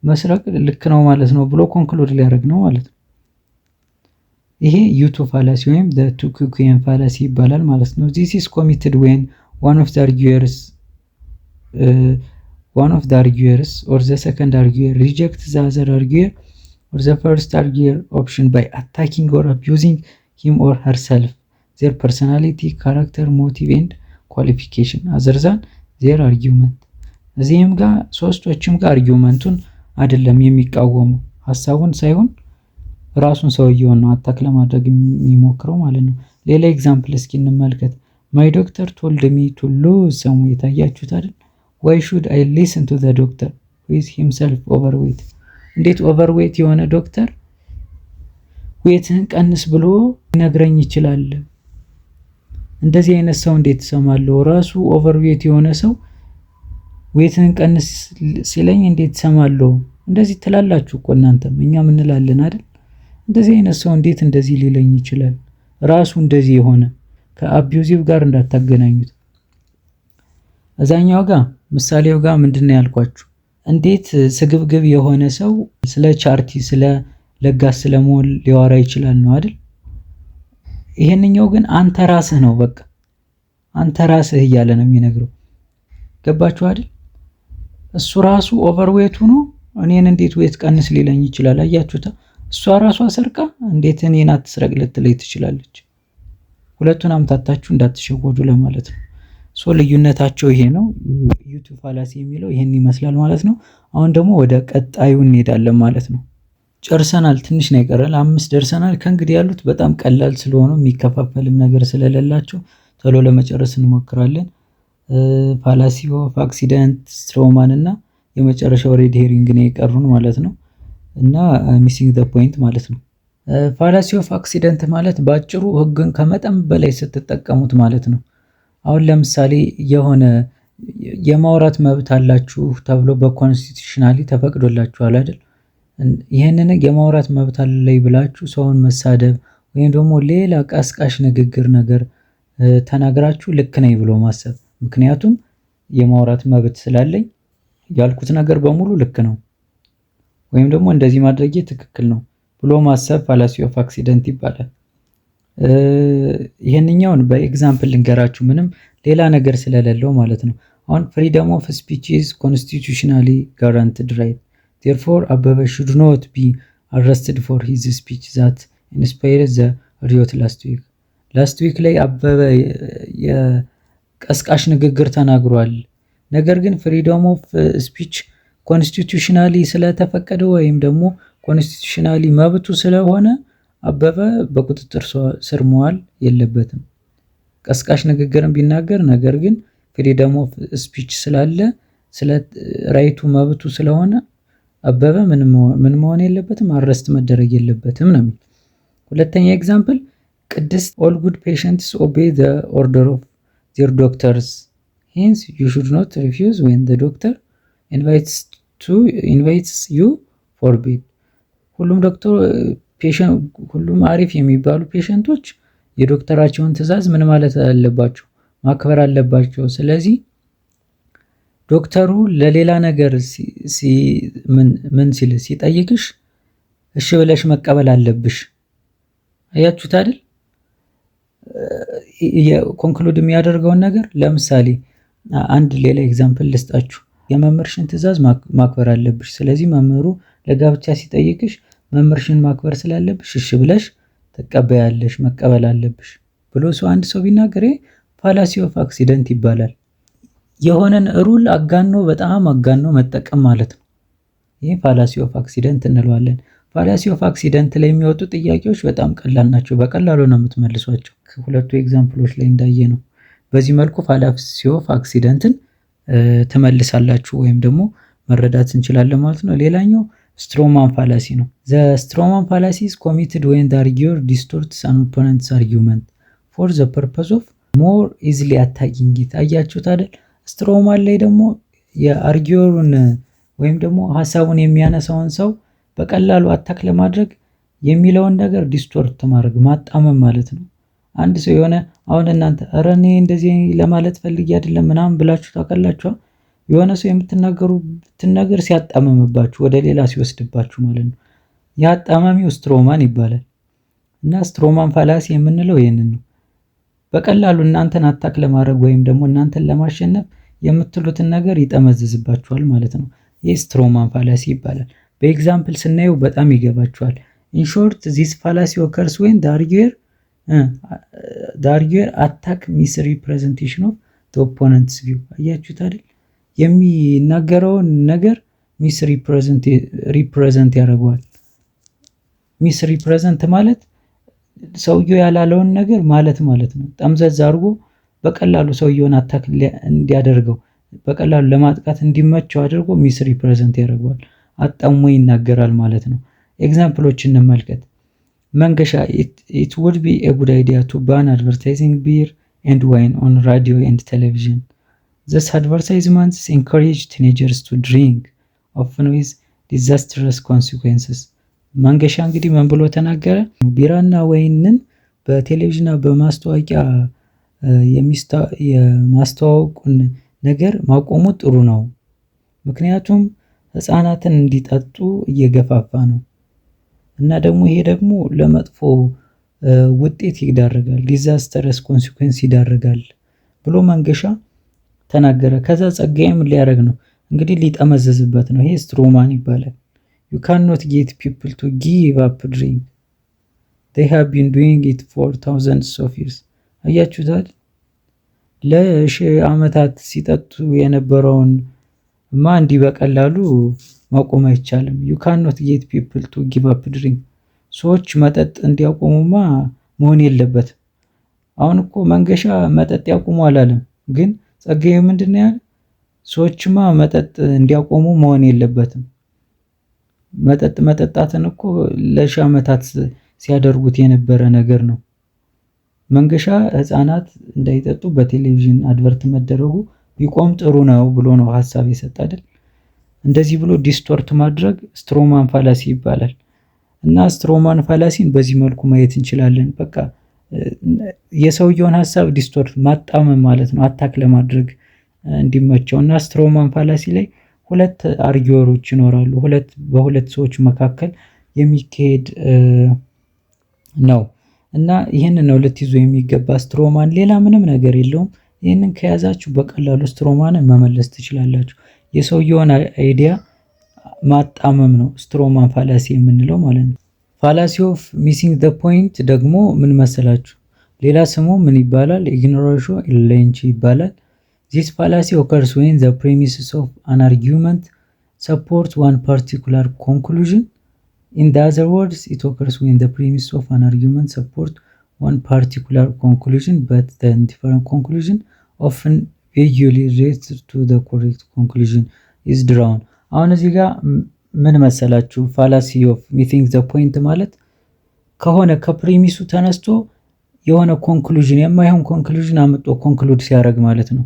Speaker 1: መስረቅ ልክ ነው ማለት ነው ብሎ ኮንክሉድ ሊያደርግ ነው ማለት ነው። ይሄ ዩቱ ፋላሲ ወይም the Tukukian fallacy ይባላል ማለት ነው። this is committed when one of the arguers or the second arguer rejects the other arguer or the first arguer option by attacking or abusing him or herself, their personality, character, motive and qualification other than their argument። እዚህም ጋር ሶስቶችም ጋር አርጊውመንቱን አይደለም የሚቃወሙ ሐሳቡን ሳይሆን ራሱን ሰውየውን ነው አታክ ለማድረግ የሚሞክረው ማለት ነው። ሌላ ኤግዛምፕል እስኪ እንመልከት። my doctor told me to lose some weight። አያችሁት አይደል? why should I listen to the doctor who is himself overweight? እንዴት ኦቨርዌት የሆነ ዶክተር ዌትህን ቀንስ ብሎ ይነግረኝ ይችላል? እንደዚህ አይነት ሰው እንዴት ሰማለሁ? ራሱ ኦቨርዌት የሆነ ሰው ዌትህን ቀንስ ሲለኝ እንዴት ሰማለሁ? እንደዚህ ትላላችሁ እኮ እናንተም እኛም እንላለን አይደል? እንደዚህ አይነት ሰው እንዴት እንደዚህ ሊለኝ ይችላል? ራሱ እንደዚህ የሆነ ከአቢዩዚቭ ጋር እንዳታገናኙት። እዛኛው ጋር ምሳሌው ጋር ምንድነው ያልኳችሁ? እንዴት ስግብግብ የሆነ ሰው ስለ ቻርቲ ስለ ለጋስ ስለመሆን ሊያወራ ይችላል ነው አይደል? ይሄንኛው ግን አንተ ራስህ ነው በቃ አንተ ራስህ እያለ ነው የሚነግረው። ገባችሁ አይደል? እሱ ራሱ ኦቨርዌት ሆኖ እኔን እንዴት ዌት ቀንስ ሊለኝ ይችላል? አያችሁታ? እሷ ራሷ ሰርቃ እንዴት እኔን አትስረቅ ልትለኝ ትችላለች? ሁለቱን አምታታችሁ እንዳትሸወዱ ለማለት ነው። ልዩነታቸው ይሄ ነው። ዩቱ ፋላሲ የሚለው ይሄን ይመስላል ማለት ነው። አሁን ደግሞ ወደ ቀጣዩ እንሄዳለን ማለት ነው። ጨርሰናል። ትንሽ ነው የቀረን፣ 5 ደርሰናል። ከእንግዲህ ያሉት በጣም ቀላል ስለሆኑ የሚከፋፈልም ነገር ስለሌላቸው ቶሎ ለመጨረስ እንሞክራለን። ፋላሲ ኦፍ አክሲደንት፣ ስትሮማን እና የመጨረሻው ሬድ ሄሪንግ ነው የቀሩን ማለት ነው። እና ሚሲንግ ዘ ፖይንት ማለት ነው። ፋላሲ ኦፍ አክሲደንት ማለት ባጭሩ ህግን ከመጠን በላይ ስትጠቀሙት ማለት ነው። አሁን ለምሳሌ የሆነ የማውራት መብት አላችሁ ተብሎ በኮንስቲቱሽናሊ ተፈቅዶላችኋል አይደል? ይሄንን የማውራት መብት አለኝ ብላችሁ ሰውን መሳደብ ወይም ደግሞ ሌላ ቀስቃሽ ንግግር ነገር ተናግራችሁ ልክ ነኝ ብሎ ማሰብ፣ ምክንያቱም የማውራት መብት ስላለኝ ያልኩት ነገር በሙሉ ልክ ነው ወይም ደግሞ እንደዚህ ማድረጌ ትክክል ነው ብሎ ማሰብ ፋላሲ ኦፍ አክሲደንት ይባላል። ይሄንኛውን በኤግዛምፕል ልንገራችሁ ምንም ሌላ ነገር ስለሌለው ማለት ነው። አሁን ፍሪደም ኦፍ ስፒች ኢዝ ኮንስቲቱሽናሊ ጋራንትድ ራይት therefore አበበ should not be arrested for his speech that inspired the riot last week ላይ አበበ የቀስቃሽ ንግግር ተናግሯል። ነገር ግን ፍሪደም ኦፍ ስፒች ኮንስቲቱሽናሊ ስለተፈቀደ ወይም ደግሞ ኮንስቲቱሽናሊ መብቱ ስለሆነ አበበ በቁጥጥር ስር መዋል የለበትም። ቀስቃሽ ንግግርን ቢናገር ነገር ግን ፍሪደም ኦፍ ስፒች ስላለ ስለ ራይቱ መብቱ ስለሆነ አበበ ምን መሆን የለበትም አረስት መደረግ የለበትም ነው የሚል። ሁለተኛ ኤግዛምፕል ቅድስት all good patients obey the order of their doctors hence you should not refuse when the doctor invites you forbid። ሁሉም አሪፍ የሚባሉ ፔሸንቶች የዶክተራቸውን ትዕዛዝ ምን ማለት አለባቸው? ማክበር አለባቸው። ስለዚህ ዶክተሩ ለሌላ ነገር ምን ሲል ሲጠይቅሽ እሺ ብለሽ መቀበል አለብሽ። አያችሁት አይደል? ኮንክሉድ የሚያደርገውን ነገር ለምሳሌ አንድ ሌላ ኤግዛምፕል ልስጣችሁ። የመምህርሽን ትዕዛዝ ማክበር አለብሽ። ስለዚህ መምህሩ ለጋብቻ ሲጠይቅሽ መምህርሽን ማክበር ስላለብሽ እሺ ብለሽ ተቀበያለሽ፣ መቀበል አለብሽ ብሎ አንድ ሰው ቢናገር ፋላሲ ኦፍ አክሲደንት ይባላል። የሆነን ሩል በጣም አጋኖ መጠቀም ማለት ነው። ይህ ፋላሲ ኦፍ አክሲደንት እንለዋለን። ፋላሲ ኦፍ አክሲደንት ላይ የሚወጡ ጥያቄዎች በጣም ቀላል ናቸው። በቀላሉ ነው የምትመልሷቸው። ከሁለቱ ኤግዛምፕሎች ላይ እንዳየ ነው። በዚህ መልኩ ፋላሲ ኦፍ አክሲደንትን ትመልሳላችሁ ወይም ደግሞ መረዳት እንችላለን ማለት ነው። ሌላኛው ስትሮማን ፋላሲ ነው። ዘ ስትሮማን ፋላሲ is committed when the arguer distorts an opponent's argument for the purpose of more easily attacking it። አያችሁት አይደል? ስትሮማን ላይ ደግሞ የአርጊየሩን ወይም ደግሞ ሐሳቡን የሚያነሳውን ሰው በቀላሉ አታክ ለማድረግ የሚለውን ነገር ዲስቶርት ማድረግ ማጣመም ማለት ነው። አንድ ሰው የሆነ አሁን እናንተ ኧረ እኔ እንደዚህ ለማለት ፈልጌ አይደለም ምናምን ብላችሁ ታውቃላችሁ። የሆነ ሰው የምትናገሩትን ነገር ሲያጣመምባችሁ ወደ ሌላ ሲወስድባችሁ ማለት ነው። ያ አጣማሚው ስትሮማን ይባላል። እና ስትሮማን ፋላሲ የምንለው ይሄንን ነው። በቀላሉ እናንተን አታክ ለማድረግ ወይም ደግሞ እናንተን ለማሸነፍ የምትሉትን ነገር ይጠመዝዝባችኋል ማለት ነው። ይህ ስትሮማን ፋላሲ ይባላል። በኤግዛምፕል ስናየው በጣም ይገባችኋል። ኢን ሾርት ዚስ ፋላሲ ኦከርስ ዌን the arguer attack misrepresentation of the opponent's view። አያችሁት አይደል? የሚናገረውን ነገር ሚስሪፕሬዘንት ያደርገዋል። ሚስሪፕሬዘንት ማለት ሰውየው ያላለውን ነገር ማለት ነው። ጠምዘዝ አድርጎ በቀላሉ ሰውየውን አታክ እንዲያደርገው በቀላሉ ለማጥቃት እንዲመቸው አድርጎ ሚስሪፕሬዘንት ያደርገዋል። አጣሞ ይናገራል ማለት ነው። ኤግዛምፕሎች እንመልከት። መንገሻ it would be a good idea to ban advertising beer and wine on radio and television. These advertisements encourage teenagers to drink, often with disastrous consequences. መንገሻ እንግዲህ ምን ብሎ ተናገረ? ቢራና ወይንን በቴሌቪዥንና በማስታወቂያ የማስተዋወቁን ነገር ማቆሙ ጥሩ ነው። ምክንያቱም ህፃናትን እንዲጠጡ እየገፋፋ ነው እና ደግሞ ይሄ ደግሞ ለመጥፎ ውጤት ይዳረጋል፣ ዲዛስተረስ ኮንሲኩዌንስ ይዳረጋል ብሎ መንገሻ ተናገረ። ከዛ ጸጋዬም ሊያደርግ ነው እንግዲህ ሊጠመዘዝበት ነው። ይሄ ስትሮማን ይባላል። you cannot get people to give up drink, they have been doing it for thousands of years። አያችሁት? ለሺህ ዓመታት ሲጠጡ የነበረውን እንዲህ በቀላሉ ማቆም አይቻልም። you cannot get people to give up drink። ሰዎች መጠጥ እንዲያቆሙማ መሆን የለበትም። አሁን እኮ መንገሻ መጠጥ ያቆሙ አላለም፣ ግን ጸጋዬ ምንድነው ያለ? ሰዎችማ መጠጥ እንዲያቆሙ መሆን የለበትም። መጠጣትን እኮ ለሺህ ዓመታት ሲያደርጉት የነበረ ነገር ነው። መንገሻ ህፃናት እንዳይጠጡ በቴሌቪዥን አድቨርት መደረጉ ቢቆም ጥሩ ነው ብሎ ነው ሐሳብ የሰጠ አይደል? እንደዚህ ብሎ ዲስቶርት ማድረግ ስትሮማን ፋላሲ ይባላል። እና ስትሮማን ፋላሲን በዚህ መልኩ ማየት እንችላለን። በቃ የሰውየውን ሐሳብ ዲስቶርት ማጣመም ማለት ነው፣ አታክ ለማድረግ እንዲመቸው። እና ስትሮማን ፋላሲ ላይ ሁለት አርጊየሮች ይኖራሉ። በሁለት ሰዎች መካከል የሚካሄድ ነው። እና ይህንን ነው ልትይዙ የሚገባ ስትሮማን፣ ሌላ ምንም ነገር የለውም። ይህንን ከያዛችሁ በቀላሉ ስትሮማንን መመለስ ትችላላችሁ። የሰውየውን አይዲያ ማጣመም ነው ስትሮማን ፋላሲ የምንለው ማለት ነው። ፋላሲ ኦፍ ሚሲንግ ዘ ፖይንት ደግሞ ምን መሰላችሁ? ሌላ ስሙ ምን ይባላል? ኢግኖሬሽን ኢሌንቺ ይባላል። This fallacy occurs when the premises of an argument support one particular conclusion. In the other words, it occurs when the premises of an argument support one particular conclusion, but the different conclusion often vaguely related to the correct conclusion is drawn። አሁን እዚህ ጋር ምን መሰላችሁ fallacy of missing the point ማለት ከሆነ ከፕሪሚሱ ተነስቶ የሆነ ኮንክሉዥን የማይሆን ኮንክሉዥን አምጦ ኮንክሉድ ሲያደርግ ማለት ነው።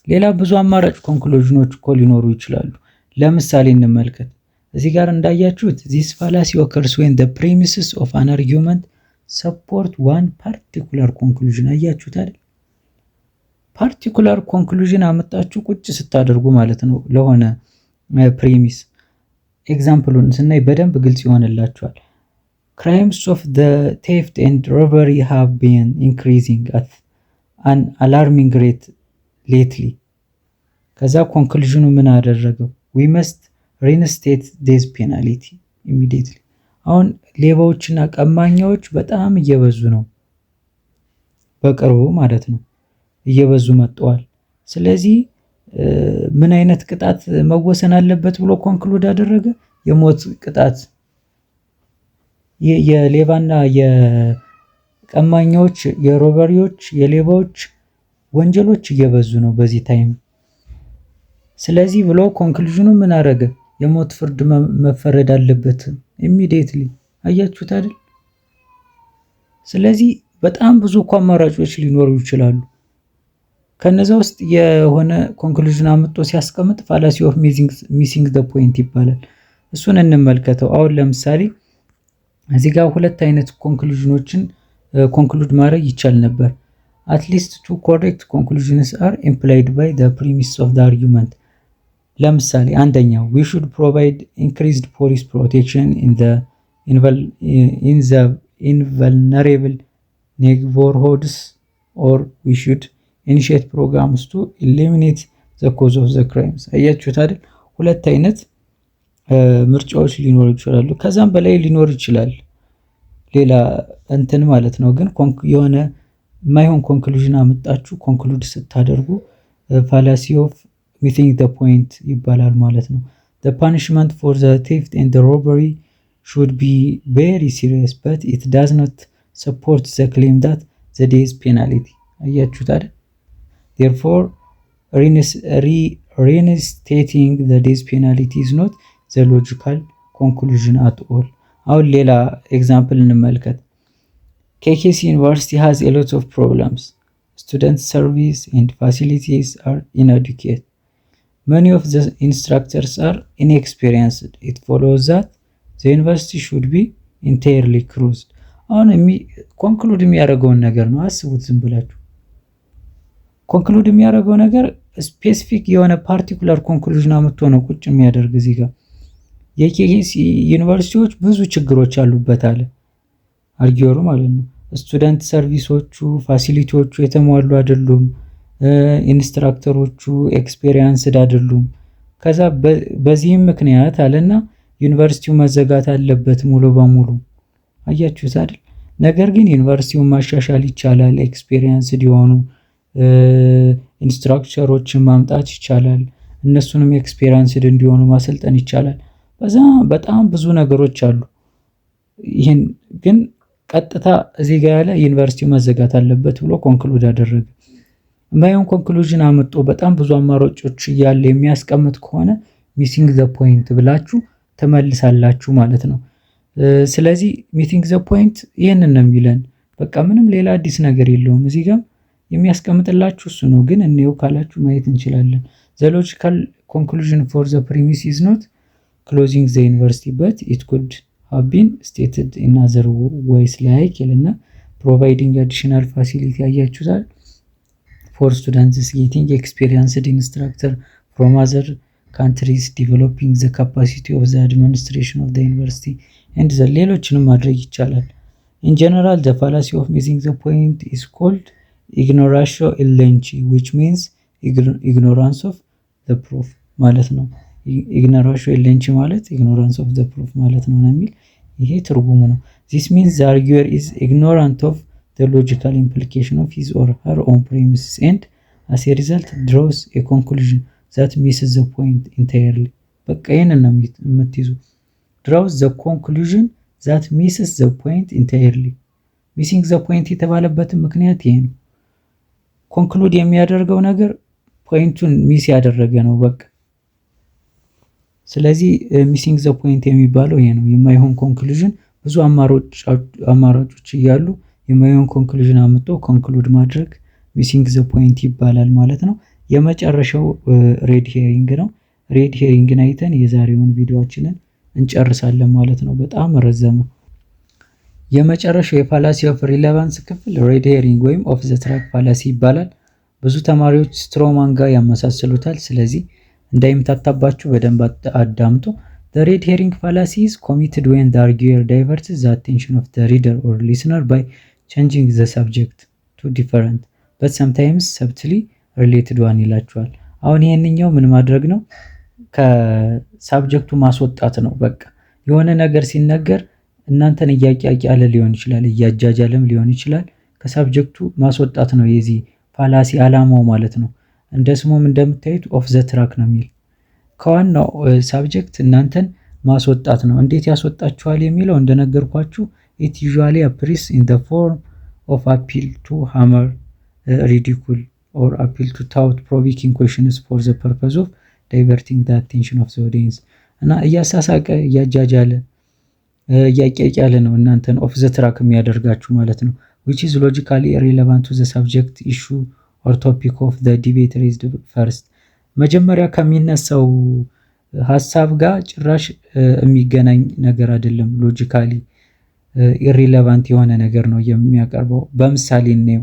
Speaker 1: ሌላ ብዙ አማራጭ ኮንክሉዥኖች እኮ ሊኖሩ ይችላሉ። ለምሳሌ እንመልከት። እዚህ ጋር እንዳያችሁት this fallacy occurs when the premises of an argument support one particular conclusion። አያችሁት አይደል? ፓርቲኩላር ኮንክሉዥን አመጣችሁ ቁጭ ስታደርጉ ማለት ነው ለሆነ ፕሪሚስ። ኤግዛምፕሉን ስናይ በደንብ ግልጽ ይሆንላችኋል። crimes of the theft and robbery have been increasing at an alarming rate lately። ከዛ ኮንክሉዥኑ ምን አደረገው? we must reinstate this penalty immediately። አሁን ሌባዎችና ቀማኛዎች በጣም እየበዙ ነው፣ በቅርቡ ማለት ነው እየበዙ መጥተዋል። ስለዚህ ምን አይነት ቅጣት መወሰን አለበት ብሎ ኮንክሉድ አደረገ? የሞት ቅጣት። የሌባና የቀማኛዎች የሮበሪዎች የሌባዎች ወንጀሎች እየበዙ ነው በዚህ ታይም። ስለዚህ ብሎ ኮንክሉዥኑ ምን አደረገ? የሞት ፍርድ መፈረድ አለበት ኢሚዲየትሊ። አያችሁት አይደል? ስለዚህ በጣም ብዙ አማራጮች ሊኖሩ ይችላሉ። ከነዛ ውስጥ የሆነ ኮንክሉዥን አምጥቶ ሲያስቀምጥ fallacy of missing the point ይባላል። እሱን እንመልከተው። አሁን ለምሳሌ እዚህ ጋር ሁለት አይነት ኮንክሉዥኖችን ኮንክሉድ ማድረግ ይቻል ነበር። at least two correct conclusions are implied by the premise of the argument። ለምሳሌ አንደኛው we should provide increased police protection in the invulnerable neighborhoods, or we should initiate programs to eliminate the cause of the crimes። አያችሁት አይደል? ሁለት አይነት ምርጫዎች ሊኖሩ ይችላሉ። ከዛም በላይ ሊኖር ይችላል ሌላ እንትን ማለት ነው። ግን የሆነ ማይሆን ኮንክሉዥን አመጣችሁ ኮንክሉድ ስታደርጉ fallacy of missing the point ይባላል ማለት ነው። the punishment for the theft and the robbery should be very serious but it does not support the claim that the death penalty። አያችሁት አይደል? therefore reinstating the death penalty is not the logical conclusion at all። አሁን ሌላ ኤግዛምፕል እንመልከት። KKC University has a lot of problems. Student service and facilities are inadequate. Many of the instructors are inexperienced. It follows that the university should be entirely closed። አሁን ኮንክሉድ የሚያደርገውን ነገር ነው። አስቡት ዝም ብላችሁ። ኮንክሉድ የሚያደርገው ነገር ስፔሲፊክ የሆነ ፓርቲኩላር ኮንክሉዥን አምጥቶ ነው ቁጭ የሚያደርግ። እዚህ ጋር የኬኬሲ ዩኒቨርሲቲዎች ብዙ ችግሮች አሉበት አለ አርጊዮሩ ማለት ነው። ስቱደንት ሰርቪሶቹ ፋሲሊቲዎቹ የተሟሉ አይደሉም። ኢንስትራክተሮቹ ኤክስፔሪየንስድ አይደሉም። ከዛ በዚህም ምክንያት አለና ዩኒቨርሲቲው መዘጋት አለበት ሙሉ በሙሉ። አያችሁት አይደል? ነገር ግን ዩኒቨርሲቲውን ማሻሻል ይቻላል። ኤክስፔሪየንስድ የሆኑ ኢንስትራክተሮችን ማምጣት ይቻላል። እነሱንም ኤክስፔሪየንስድ እንዲሆኑ ማሰልጠን ይቻላል። በጣም ብዙ ነገሮች አሉ። ይሄን ግን ቀጥታ እዚህ ጋር ያለ ዩኒቨርሲቲው መዘጋት አለበት ብሎ ኮንክሉድ አደረገ። ማይሆን ኮንክሉዥን አመጣው በጣም ብዙ አማራጮች እያለ የሚያስቀምጥ ከሆነ ሚሲንግ ዘ ፖይንት ብላችሁ ተመልሳላችሁ ማለት ነው። ስለዚህ ሚሲንግ ዘ ፖይንት ይሄንን ነው የሚለን። በቃ ምንም ሌላ አዲስ ነገር የለውም። እዚህ ጋር የሚያስቀምጥላችሁ እሱ ነው። ግን እንየው ካላችሁ ማየት እንችላለን። the logical conclusion for the premise is not closing the university but it could have been stated in other ways like እና providing additional facility አያችሁታል for students getting experienced instructor from other countries, developing the capacity of the administration of the university and the ሌሎችንም ማድረግ ይቻላል። in general the fallacy of missing the point is called ignoratio illenci, which means ignorance of the proof ማለት ነው። ignoratio illenci ማለት ignorance of the proof ማለት ነው የሚል ይሄ ትርጉሙ ነው። this means the arguer is ignorant of the logical implication of his or her own premises and as a result draws a conclusion that misses the point entirely። በቃ ይሄንን ነው የምትይዙ። draws the conclusion that misses the point entirely። missing the point የተባለበት ምክንያት ይሄ ነው። ኮንክሉድ የሚያደርገው ነገር ፖይንቱን ሚስ ያደረገ ነው በቃ። ስለዚህ ሚሲንግ ዘ ፖይንት የሚባለው ይሄ ነው። የማይሆን ኮንክሉዥን ብዙ አማራጮች እያሉ የማይሆን ኮንክሉዥን አምጥቶ ኮንክሉድ ማድረግ ሚሲንግ ዘ ፖይንት ይባላል ማለት ነው። የመጨረሻው ሬድ ሄሪንግ ነው። ሬድ ሄሪንግን አይተን የዛሬውን ቪዲዮአችንን እንጨርሳለን ማለት ነው። በጣም ረዘመ። የመጨረሻው የፋላሲ ኦፍ ሪሌቫንስ ክፍል ሬድ ሄሪንግ ወይም ኦፍ ዘ ትራክ ፋላሲ ይባላል። ብዙ ተማሪዎች ስትሮማን ጋር ያመሳስሉታል። ስለዚህ እንዳይምታታባችሁ በደንብ አዳምጡ። The red herring fallacy is committed when the arguer diverts the attention of the reader or listener by changing the subject to different but sometimes subtly related one ይላችኋል። አሁን ይሄንኛው ምን ማድረግ ነው? ከሳብጀክቱ ማስወጣት ነው። በቃ የሆነ ነገር ሲነገር እናንተን እያቂያለ ሊሆን ይችላል፣ እያጃጃለም ሊሆን ይችላል። ከሳብጀክቱ ማስወጣት ነው የዚህ ፋላሲ አላማው ማለት ነው። እንደ ስሙም እንደምታዩት ኦፍ ዘ ትራክ ነው የሚል ከዋናው ሳብጀክት እናንተን ማስወጣት ነው። እንዴት ያስወጣችኋል የሚለው እንደነገርኳችሁ it usually appears in the form of appeal to hammer, ridicule or appeal to thought provoking questions for the purpose of diverting the attention of the audience እና እያሳሳቀ እያጃጃለ እያቂያቂያለ ነው እናንተን ኦፍ ዘ ትራክ የሚያደርጋችሁ ማለት ነው። which is logically irrelevant to the subject issue or topic of the debate raised first መጀመሪያ ከሚነሳው ሐሳብ ጋር ጭራሽ የሚገናኝ ነገር አይደለም። ሎጂካሊ ኢሪሌቫንት የሆነ ነገር ነው የሚያቀርበው። በምሳሌ ነው።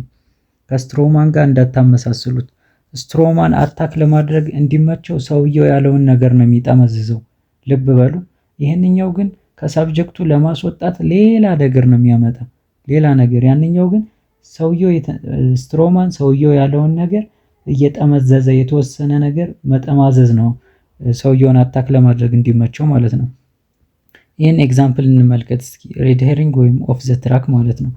Speaker 1: ከስትሮማን ጋር እንዳታመሳስሉት። ስትሮማን አታክ ለማድረግ እንዲመቸው ሰውየው ያለውን ነገር ነው የሚጠመዝዘው። ልብ በሉ። ይሄንኛው ግን ከሳብጀክቱ ለማስወጣት ሌላ ነገር ነው የሚያመጣ ሌላ ነገር። ያንኛው ግን ስትሮማን ሰውየው ያለውን ነገር እየጠመዘዘ የተወሰነ ነገር መጠማዘዝ ነው ሰውየውን አታክ ለማድረግ እንዲመቸው ማለት ነው። ይህን ኤግዛምፕል እንመልከት እስኪ። ሬድ ሄሪንግ ወይም ኦፍ ዘ ትራክ ማለት ነው።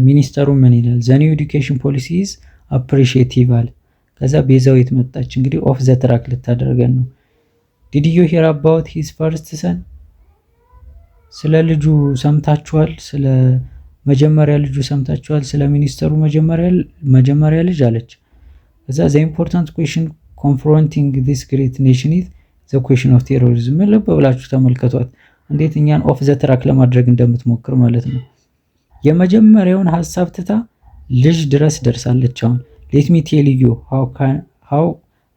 Speaker 1: ሚኒስተሩ ምን ይላል? ዘ ኒው ኤዱኬሽን ፖሊሲ ኢዝ አፕሪሺየቲቭ አለ። ከዛ ቤዛዊት መጣች። እንግዲህ ኦፍ ዘ ትራክ ልታደርገን ነው። ዲድ ዩ ሂር አባውት ሂዝ ፈርስት ሰን? ስለ ልጁ ሰምታችኋል? ስለ መጀመሪያ ልጁ ሰምታችኋል? ስለ ሚኒስተሩ መጀመሪያ ልጅ አለች። ከዛ the important question confronting this great nation is the question of terrorism። ልብ ብላችሁ ተመልከቷት እንዴት እኛን ኦፍ ዘ ትራክ ለማድረግ እንደምትሞክር ማለት ነው። የመጀመሪያውን ሐሳብ ትታ ልጅ ድረስ ደርሳለች። አሁን let me tell you how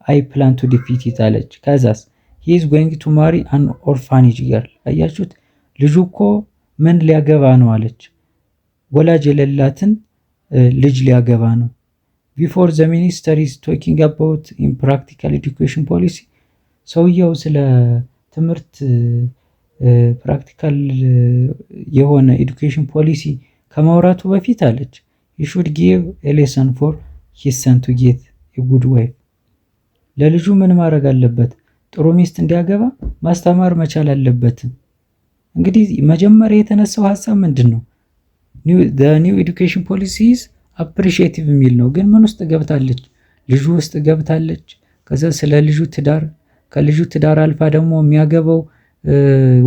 Speaker 1: I plan to defeat it አለች። ከዛስ he is going to marry an orphanage girl። አያችሁት? ልጁ እኮ ምን ሊያገባ ነው አለች። ወላጅ የሌላትን ልጅ ሊያገባ ነው። Before the minister is talking about in practical education policy ሰውየው ስለ ትምህርት ፕራክቲካል የሆነ ኤዱኬሽን ፖሊሲ ከማውራቱ በፊት አለች he should give a lesson for his son to get a good wife። ለልጁ ምን ማድረግ አለበት? ጥሩ ሚስት እንዲያገባ ማስተማር መቻል አለበት። እንግዲህ መጀመሪያ የተነሳው ሐሳብ ምንድነው? the new education policy is አፕሪሺየቲቭ የሚል ነው። ግን ምን ውስጥ ገብታለች? ልጁ ውስጥ ገብታለች። ከዛ ስለ ልጁ ትዳር፣ ከልጁ ትዳር አልፋ ደግሞ የሚያገባው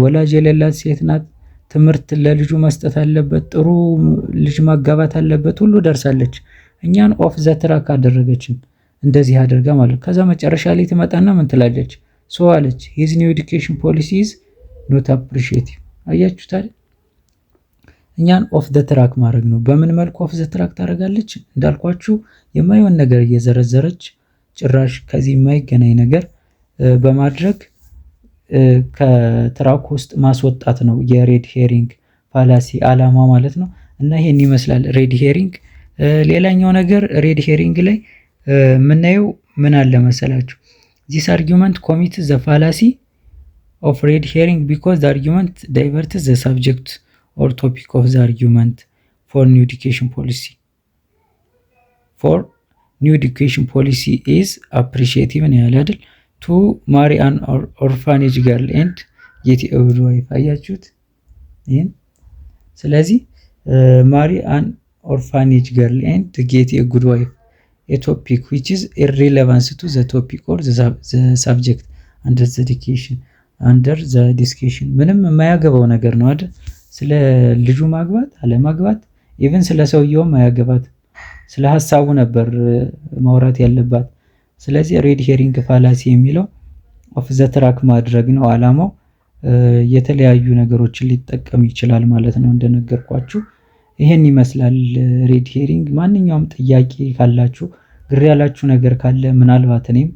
Speaker 1: ወላጅ የሌላት ሴት ናት። ትምህርት ለልጁ መስጠት አለበት፣ ጥሩ ልጅ ማጋባት አለበት፣ ሁሉ ደርሳለች። እኛን ኦፍ ዘ ትራክ አደረገችን እንደዚህ አድርጋ ማለት። ከዛ መጨረሻ ላይ ትመጣና ምን ትላለች? አለች his new education policy is not appreciative። አያችሁታል? እኛን ኦፍ ዘ ትራክ ማድረግ ነው። በምን መልኩ ኦፍ ዘ ትራክ ታደርጋለች? እንዳልኳችሁ የማይሆን ነገር እየዘረዘረች ጭራሽ ከዚህ የማይገናኝ ነገር በማድረግ ከትራክ ውስጥ ማስወጣት ነው የሬድ ሄሪንግ ፋላሲ አላማ ማለት ነው። እና ይሄን ይመስላል ሬድ ሄሪንግ። ሌላኛው ነገር ሬድ ሄሪንግ ላይ የምናየው ምን አለ መሰላችሁ? this argument commits the fallacy of red herring because the argument diverts the subject or topic of the argument for new education policy. For new education policy is appreciative ነው ያለ አይደል? to marry an orphanage girl and get a good wife። አያችሁት ይሄን? ስለዚህ marry an orphanage girl and get a good wife a topic which is irrelevant to the topic or the subject under the discussion ምንም የማያገባው ነገር ነው አይደል? ስለ ልጁ ማግባት አለማግባት ኢቭን ስለ ሰውየው ማያገባት ስለ ሐሳቡ ነበር ማውራት ያለባት። ስለዚህ ሬድ ሄሪንግ ፋላሲ የሚለው ኦፍ ዘ ትራክ ማድረግ ነው አላማው። የተለያዩ ነገሮችን ሊጠቀም ይችላል ማለት ነው እንደነገርኳችሁ። ይሄን ይመስላል ሬድ ሄሪንግ። ማንኛውም ጥያቄ ካላችሁ ግር ያላችሁ ነገር ካለ ምናልባት እኔም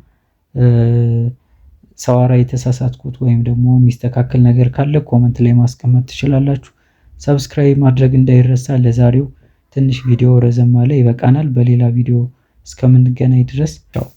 Speaker 1: ሰዋራ የተሳሳትኩት ወይም ደግሞ የሚስተካከል ነገር ካለ ኮመንት ላይ ማስቀመጥ ትችላላችሁ። ሰብስክራይብ ማድረግ እንዳይረሳ። ለዛሬው ትንሽ ቪዲዮ ረዘም አለ፣ ይበቃናል። በሌላ ቪዲዮ እስከምንገናኝ ድረስ ቻው።